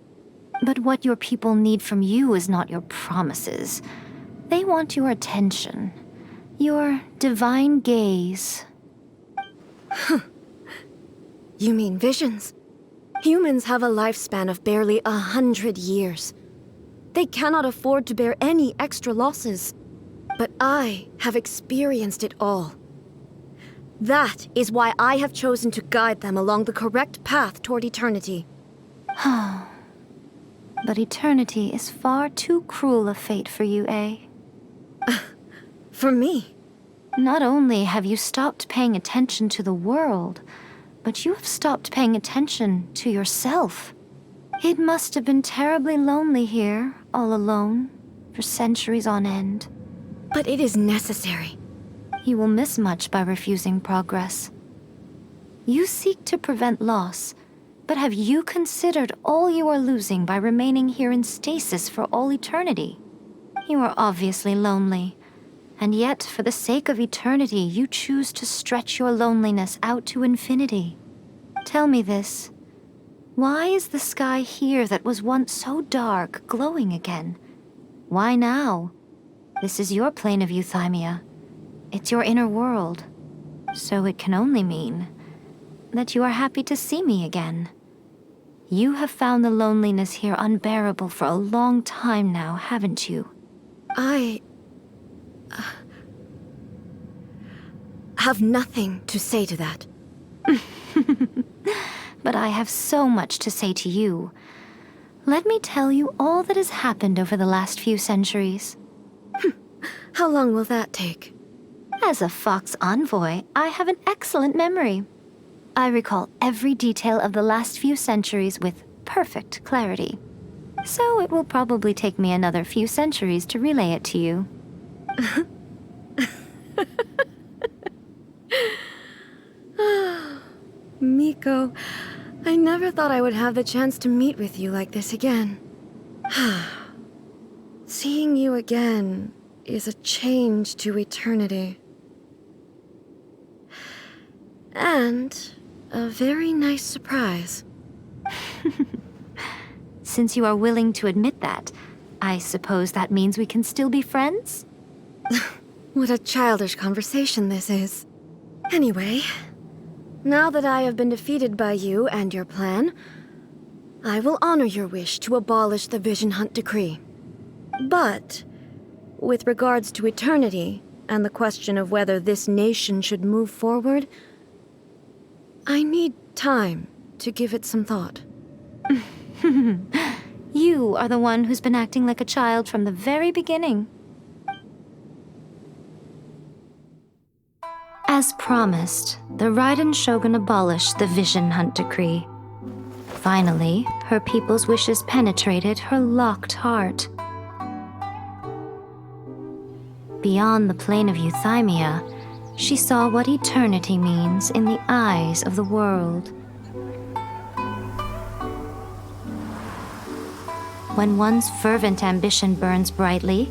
But what your people need from you is not your promises. They want your attention. Your divine gaze. You mean visions? Humans have a lifespan of barely 100 years. They cannot afford to bear any extra losses. But I have experienced it all. That is why I have chosen to guide them along the correct path toward eternity. But eternity is far too cruel a fate for you, eh? For me? Not only have you stopped paying attention to the world, but you have stopped paying attention to yourself. It must have been terribly lonely here, all alone, for centuries on end. But it is necessary. You will miss much by refusing progress. You seek to prevent loss, but have you considered all you are losing by remaining here in stasis for all eternity? You are obviously lonely, and yet for the sake of eternity you choose to stretch your loneliness out to infinity. Tell me this. Why is the sky here that was once so dark glowing again? Why now? This is your plane of euthymia. It's your inner world. So it can only mean that you are happy to see me again. You have found the loneliness here unbearable for a long time now, haven't you? I have nothing to say to that. But I have so much to say to you. Let me tell you all that has happened over the last few centuries. How long will that take? As a Fox envoy, I have an excellent memory. I recall every detail of the last few centuries with perfect clarity. So it will probably take me another few centuries to relay it to you. Miko, I never thought I would have the chance to meet with you like this again. Seeing you again is a change to eternity. And a very nice surprise. Since you are willing to admit that, I suppose that means we can still be friends? What a childish conversation this is. Anyway, now that I have been defeated by you and your plan, I will honor your wish to abolish the Vision Hunt Decree. But, with regards to eternity and the question of whether this nation should move forward, I need time to give it some thought. You are the one who's been acting like a child from the very beginning. As promised, the Raiden Shogun abolished the Vision Hunt Decree. Finally, her people's wishes penetrated her locked heart. Beyond the plane of euthymia, she saw what eternity means in the eyes of the world. When one's fervent ambition burns brightly,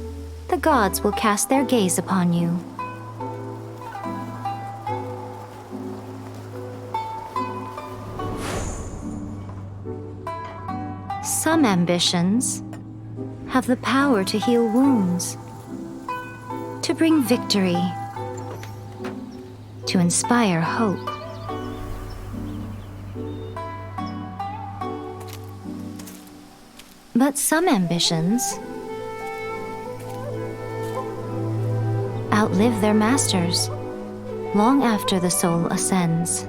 the gods will cast their gaze upon you. Some ambitions have the power to heal wounds, to bring victory, to inspire hope. But some ambitions outlive their masters long after the soul ascends.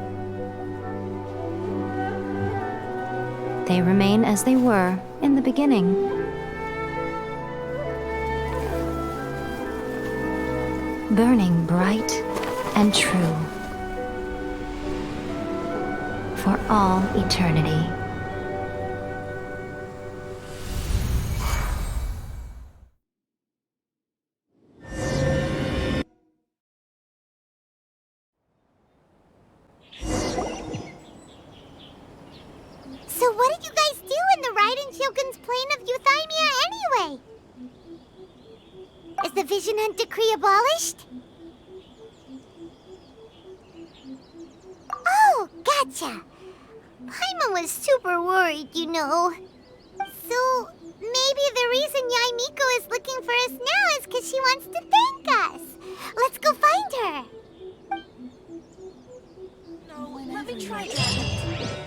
They remain as they were in the beginning. Burning bright and true for all eternity. So what did you guys do in the Raiden Shogun's plane of euthymia anyway? Is the Vision Hunt Decree abolished? Oh, gotcha. Paimon was super worried, you know. So, maybe the reason Yae Miko is looking for us now is because she wants to thank us. Let's go find her. No, let me try that.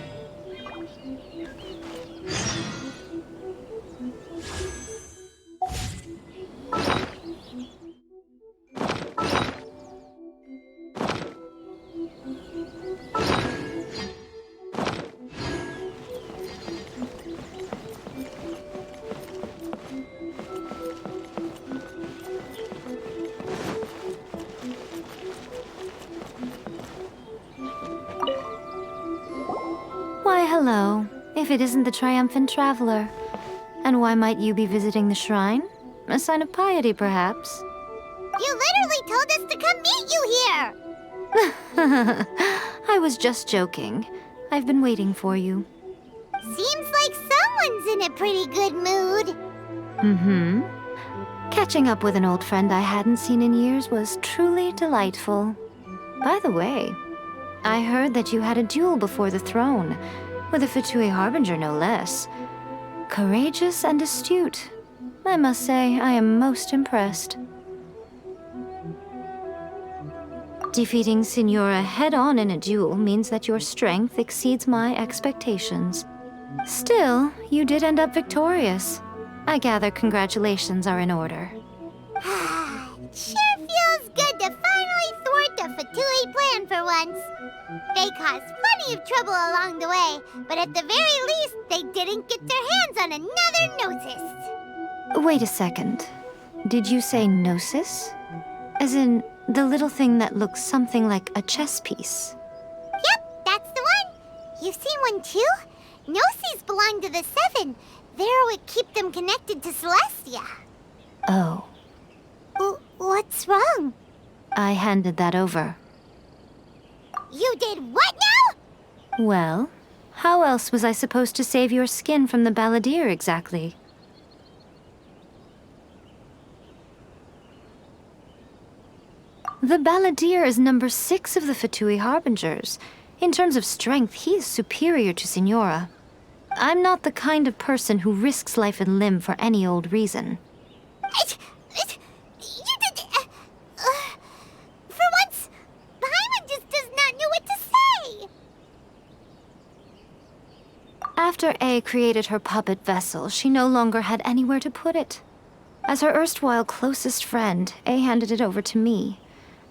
Why, hello, if it isn't the triumphant traveler. And why might you be visiting the shrine? A sign of piety, perhaps? You literally told us to come meet you here! I was just joking. I've been waiting for you. Seems like someone's in a pretty good mood. Mm-hmm. Catching up with an old friend I hadn't seen in years was truly delightful. By the way, I heard that you had a duel before the throne, with a Fatui Harbinger no less. Courageous and astute. I must say, I am most impressed. Defeating Signora head-on in a duel means that your strength exceeds my expectations. Still, you did end up victorious. I gather congratulations are in order. Sure feels good to finally thwart the Fatui plan for once. They caused plenty of trouble along the way, but at the very least, they didn't get their hands on another Gnosis. Wait a second. Did you say Gnosis? As in, the little thing that looks something like a chess piece? Yep, that's the one. You've seen one too? Gnosis belong to the Seven. They're what keep them connected to Celestia. Oh. What's wrong? I handed that over. You did what now? Well, how else was I supposed to save your skin from the Balladeer exactly? The Balladeer is number 6 of the Fatui Harbingers. In terms of strength, he is superior to Signora. I'm not the kind of person who risks life and limb for any old reason. For once, Paimon just does not know what to say. After A created her puppet vessel, she no longer had anywhere to put it. As her erstwhile closest friend, A handed it over to me,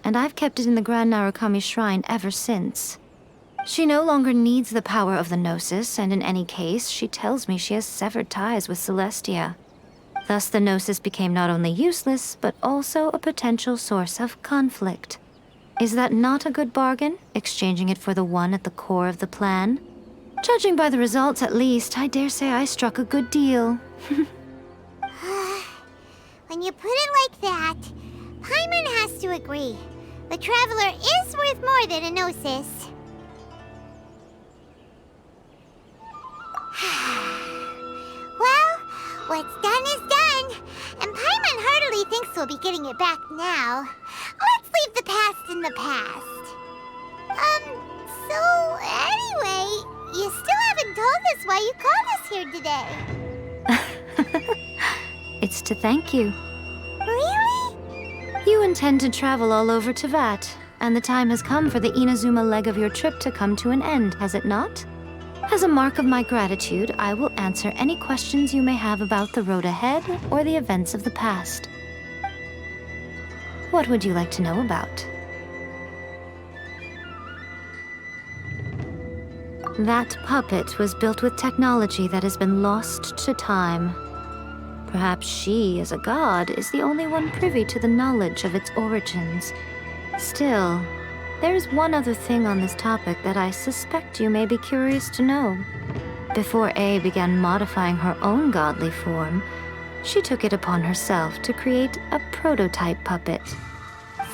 and I've kept it in the Grand Narukami Shrine ever since. She no longer needs the power of the Gnosis, and in any case, she tells me she has severed ties with Celestia. Thus, the Gnosis became not only useless, but also a potential source of conflict. Is that not a good bargain, exchanging it for the one at the core of the plan? Judging by the results, at least, I dare say I struck a good deal. When you put it like that, Paimon has to agree. The Traveler is worth more than a Gnosis. Well, what's done is done, and Paimon heartily thinks we'll be getting it back now. Let's leave the past in the past. So anyway, you still haven't told us why you called us here today. It's to thank you. Really? You intend to travel all over Teyvat, and the time has come for the Inazuma leg of your trip to come to an end, has it not? As a mark of my gratitude, I will answer any questions you may have about the road ahead or the events of the past. What would you like to know about? That puppet was built with technology that has been lost to time. Perhaps she, as a god, is the only one privy to the knowledge of its origins. Still, there's one other thing on this topic that I suspect you may be curious to know. Before A began modifying her own godly form, she took it upon herself to create a prototype puppet.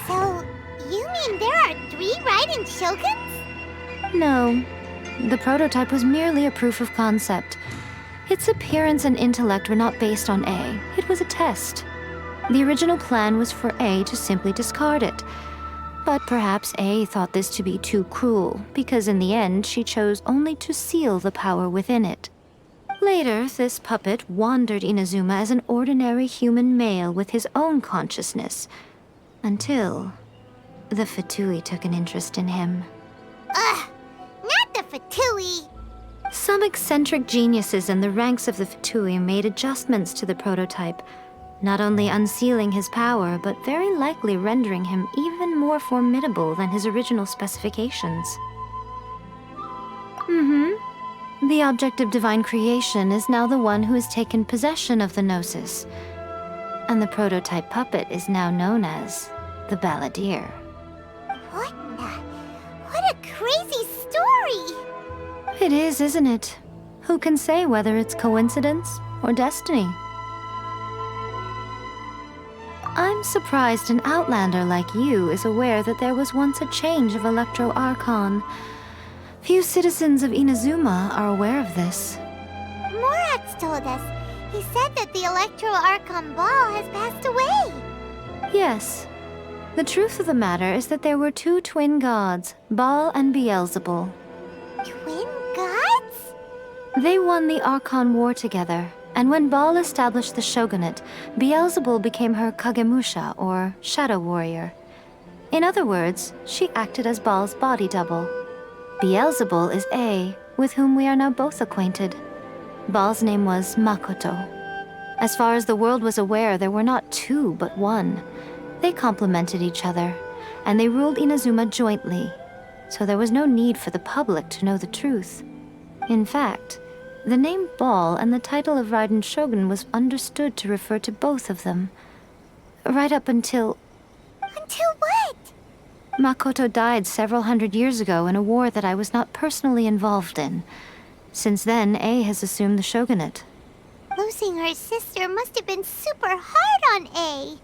So, you mean there are 3 Raiden Shoguns? No. The prototype was merely a proof of concept. Its appearance and intellect were not based on A. It was a test. The original plan was for A to simply discard it. But perhaps A thought this to be too cruel, because in the end she chose only to seal the power within it. Later, this puppet wandered Inazuma as an ordinary human male with his own consciousness, until the Fatui took an interest in him. Ugh! Not the Fatui! Some eccentric geniuses in the ranks of the Fatui made adjustments to the prototype, not only unsealing his power, but very likely rendering him even more formidable than his original specifications. The object of divine creation is now the one who has taken possession of the Gnosis, and the prototype puppet is now known as the Balladeer. What a crazy story! It is, isn't it? Who can say whether it's coincidence or destiny? I'm surprised an outlander like you is aware that there was once a change of Electro Archon. Few citizens of Inazuma are aware of this. Morax told us. He said that the Electro Archon Ball has passed away. Yes. The truth of the matter is that there were 2 twin gods, Baal and Beelzebul. Twin gods? They won the Archon War together, and when Baal established the shogunate, Beelzebul became her Kagemusha, or shadow warrior. In other words, she acted as Baal's body double. Beelzebul is A, with whom we are now both acquainted. Baal's name was Makoto. As far as the world was aware, there were not 2, but 1. They complemented each other, and they ruled Inazuma jointly, so there was no need for the public to know the truth. In fact, the name Baal and the title of Raiden Shogun was understood to refer to both of them. Right up until... Until what? Makoto died several hundred years ago in a war that I was not personally involved in. Since then, A has assumed the shogunate. Losing her sister must have been super hard on A.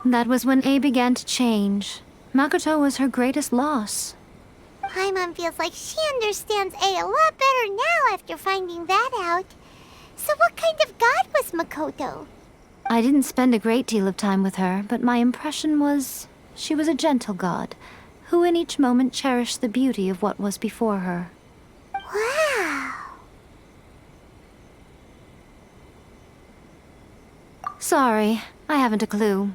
That was when A began to change. Makoto was her greatest loss. Paimon feels like she understands A a lot better now after finding that out. So what kind of god was Makoto? I didn't spend a great deal of time with her, but my impression was she was a gentle god, who in each moment cherished the beauty of what was before her. Wow! Sorry, I haven't a clue.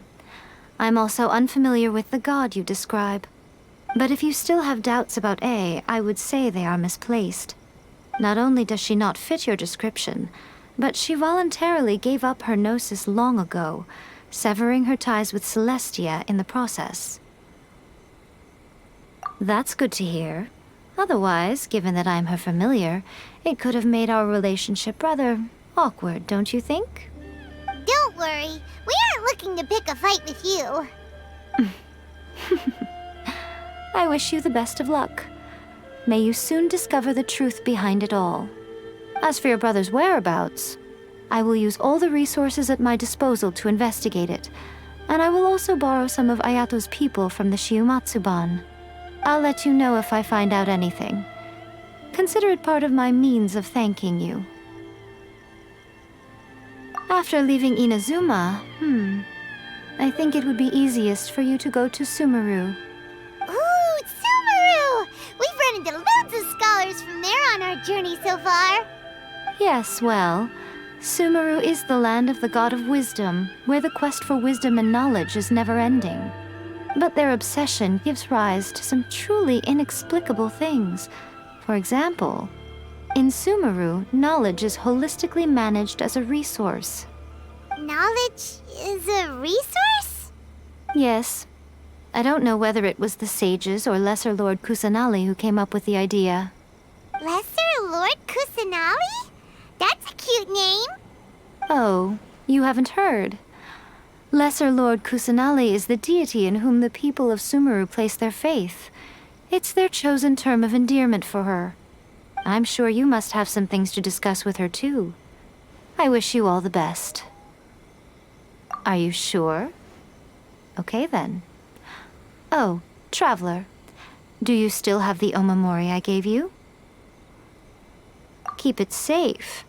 I'm also unfamiliar with the god you describe. But if you still have doubts about A, I would say they are misplaced. Not only does she not fit your description, but she voluntarily gave up her gnosis long ago, severing her ties with Celestia in the process. That's good to hear. Otherwise, given that I'm her familiar, it could have made our relationship rather awkward, don't you think? Don't worry, we aren't looking to pick a fight with you. I wish you the best of luck. May you soon discover the truth behind it all. As for your brother's whereabouts, I will use all the resources at my disposal to investigate it, and I will also borrow some of Ayato's people from the Shiumatsuban. I'll let you know if I find out anything. Consider it part of my means of thanking you. After leaving Inazuma, I think it would be easiest for you to go to Sumeru. Ooh, Sumeru! We've run into loads of scholars from there on our journey so far. Yes, well, Sumeru is the land of the god of wisdom, where the quest for wisdom and knowledge is never-ending. But their obsession gives rise to some truly inexplicable things. For example, in Sumeru, knowledge is holistically managed as a resource. Knowledge is a resource? Yes. I don't know whether it was the sages or Lesser Lord Kusanali who came up with the idea. Lesser Lord Kusanali? That's a cute name. Oh, you haven't heard. Lesser Lord Kusanali is the deity in whom the people of Sumeru place their faith. It's their chosen term of endearment for her. I'm sure you must have some things to discuss with her, too. I wish you all the best. Are you sure? Okay, then. Oh, Traveler. Do you still have the omamori I gave you? Keep it safe.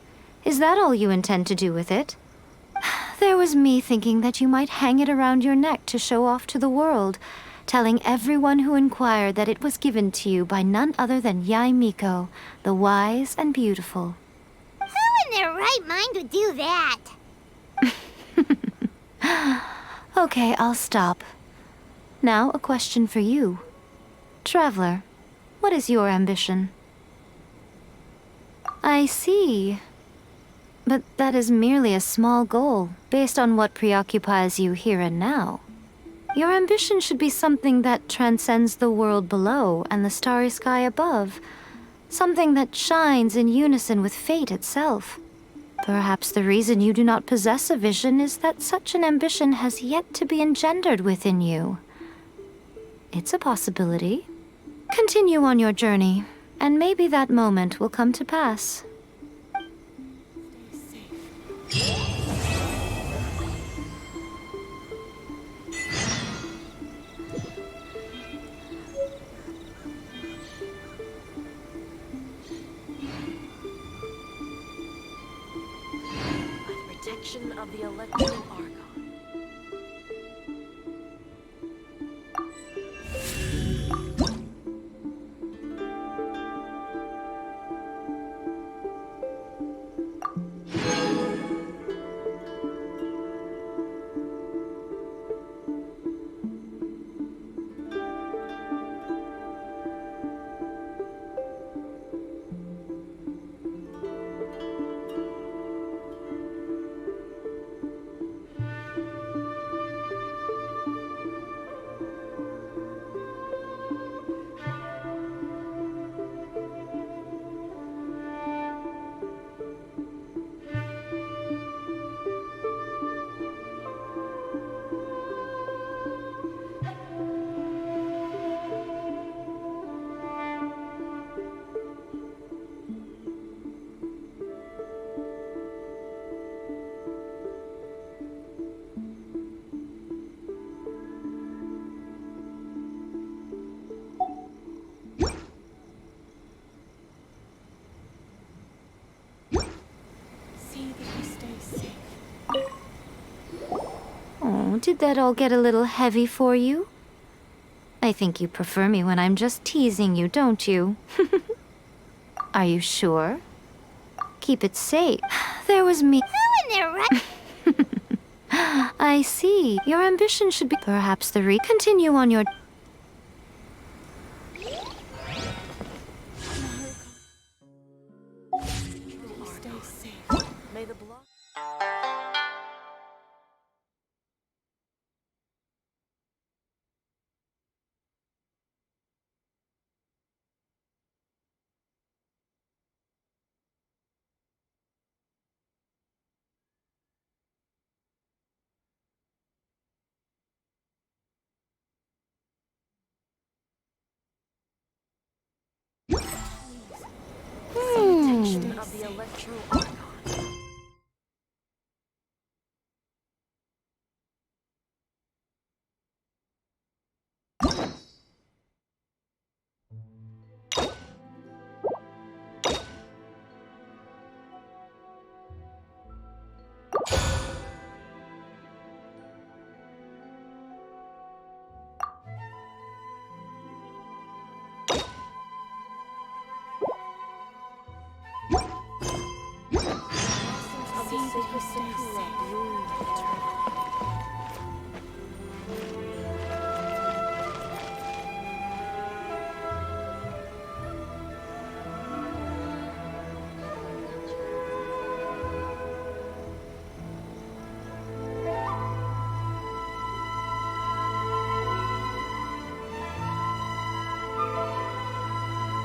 Is that all you intend to do with it? There was me thinking that you might hang it around your neck to show off to the world, telling everyone who inquired that it was given to you by none other than Yae Miko, the wise and beautiful. Who in their right mind would do that? Okay, I'll stop. Now, a question for you. Traveler, what is your ambition? I see. But that is merely a small goal, based on what preoccupies you here and now. Your ambition should be something that transcends the world below and the starry sky above. Something that shines in unison with fate itself. Perhaps the reason you do not possess a vision is that such an ambition has yet to be engendered within you. It's a possibility. Continue on your journey, and maybe that moment will come to pass. By the protection of the electro argon. Oh, did that all get a little heavy for you? I think you prefer me when I'm just teasing you, don't you? Are you sure? Keep it safe. There was me. Who in their right... I see. Your ambition should be perhaps the continue on your... Stay safe. May the blood...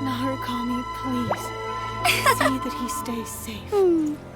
Narukami, please. See that he stays safe.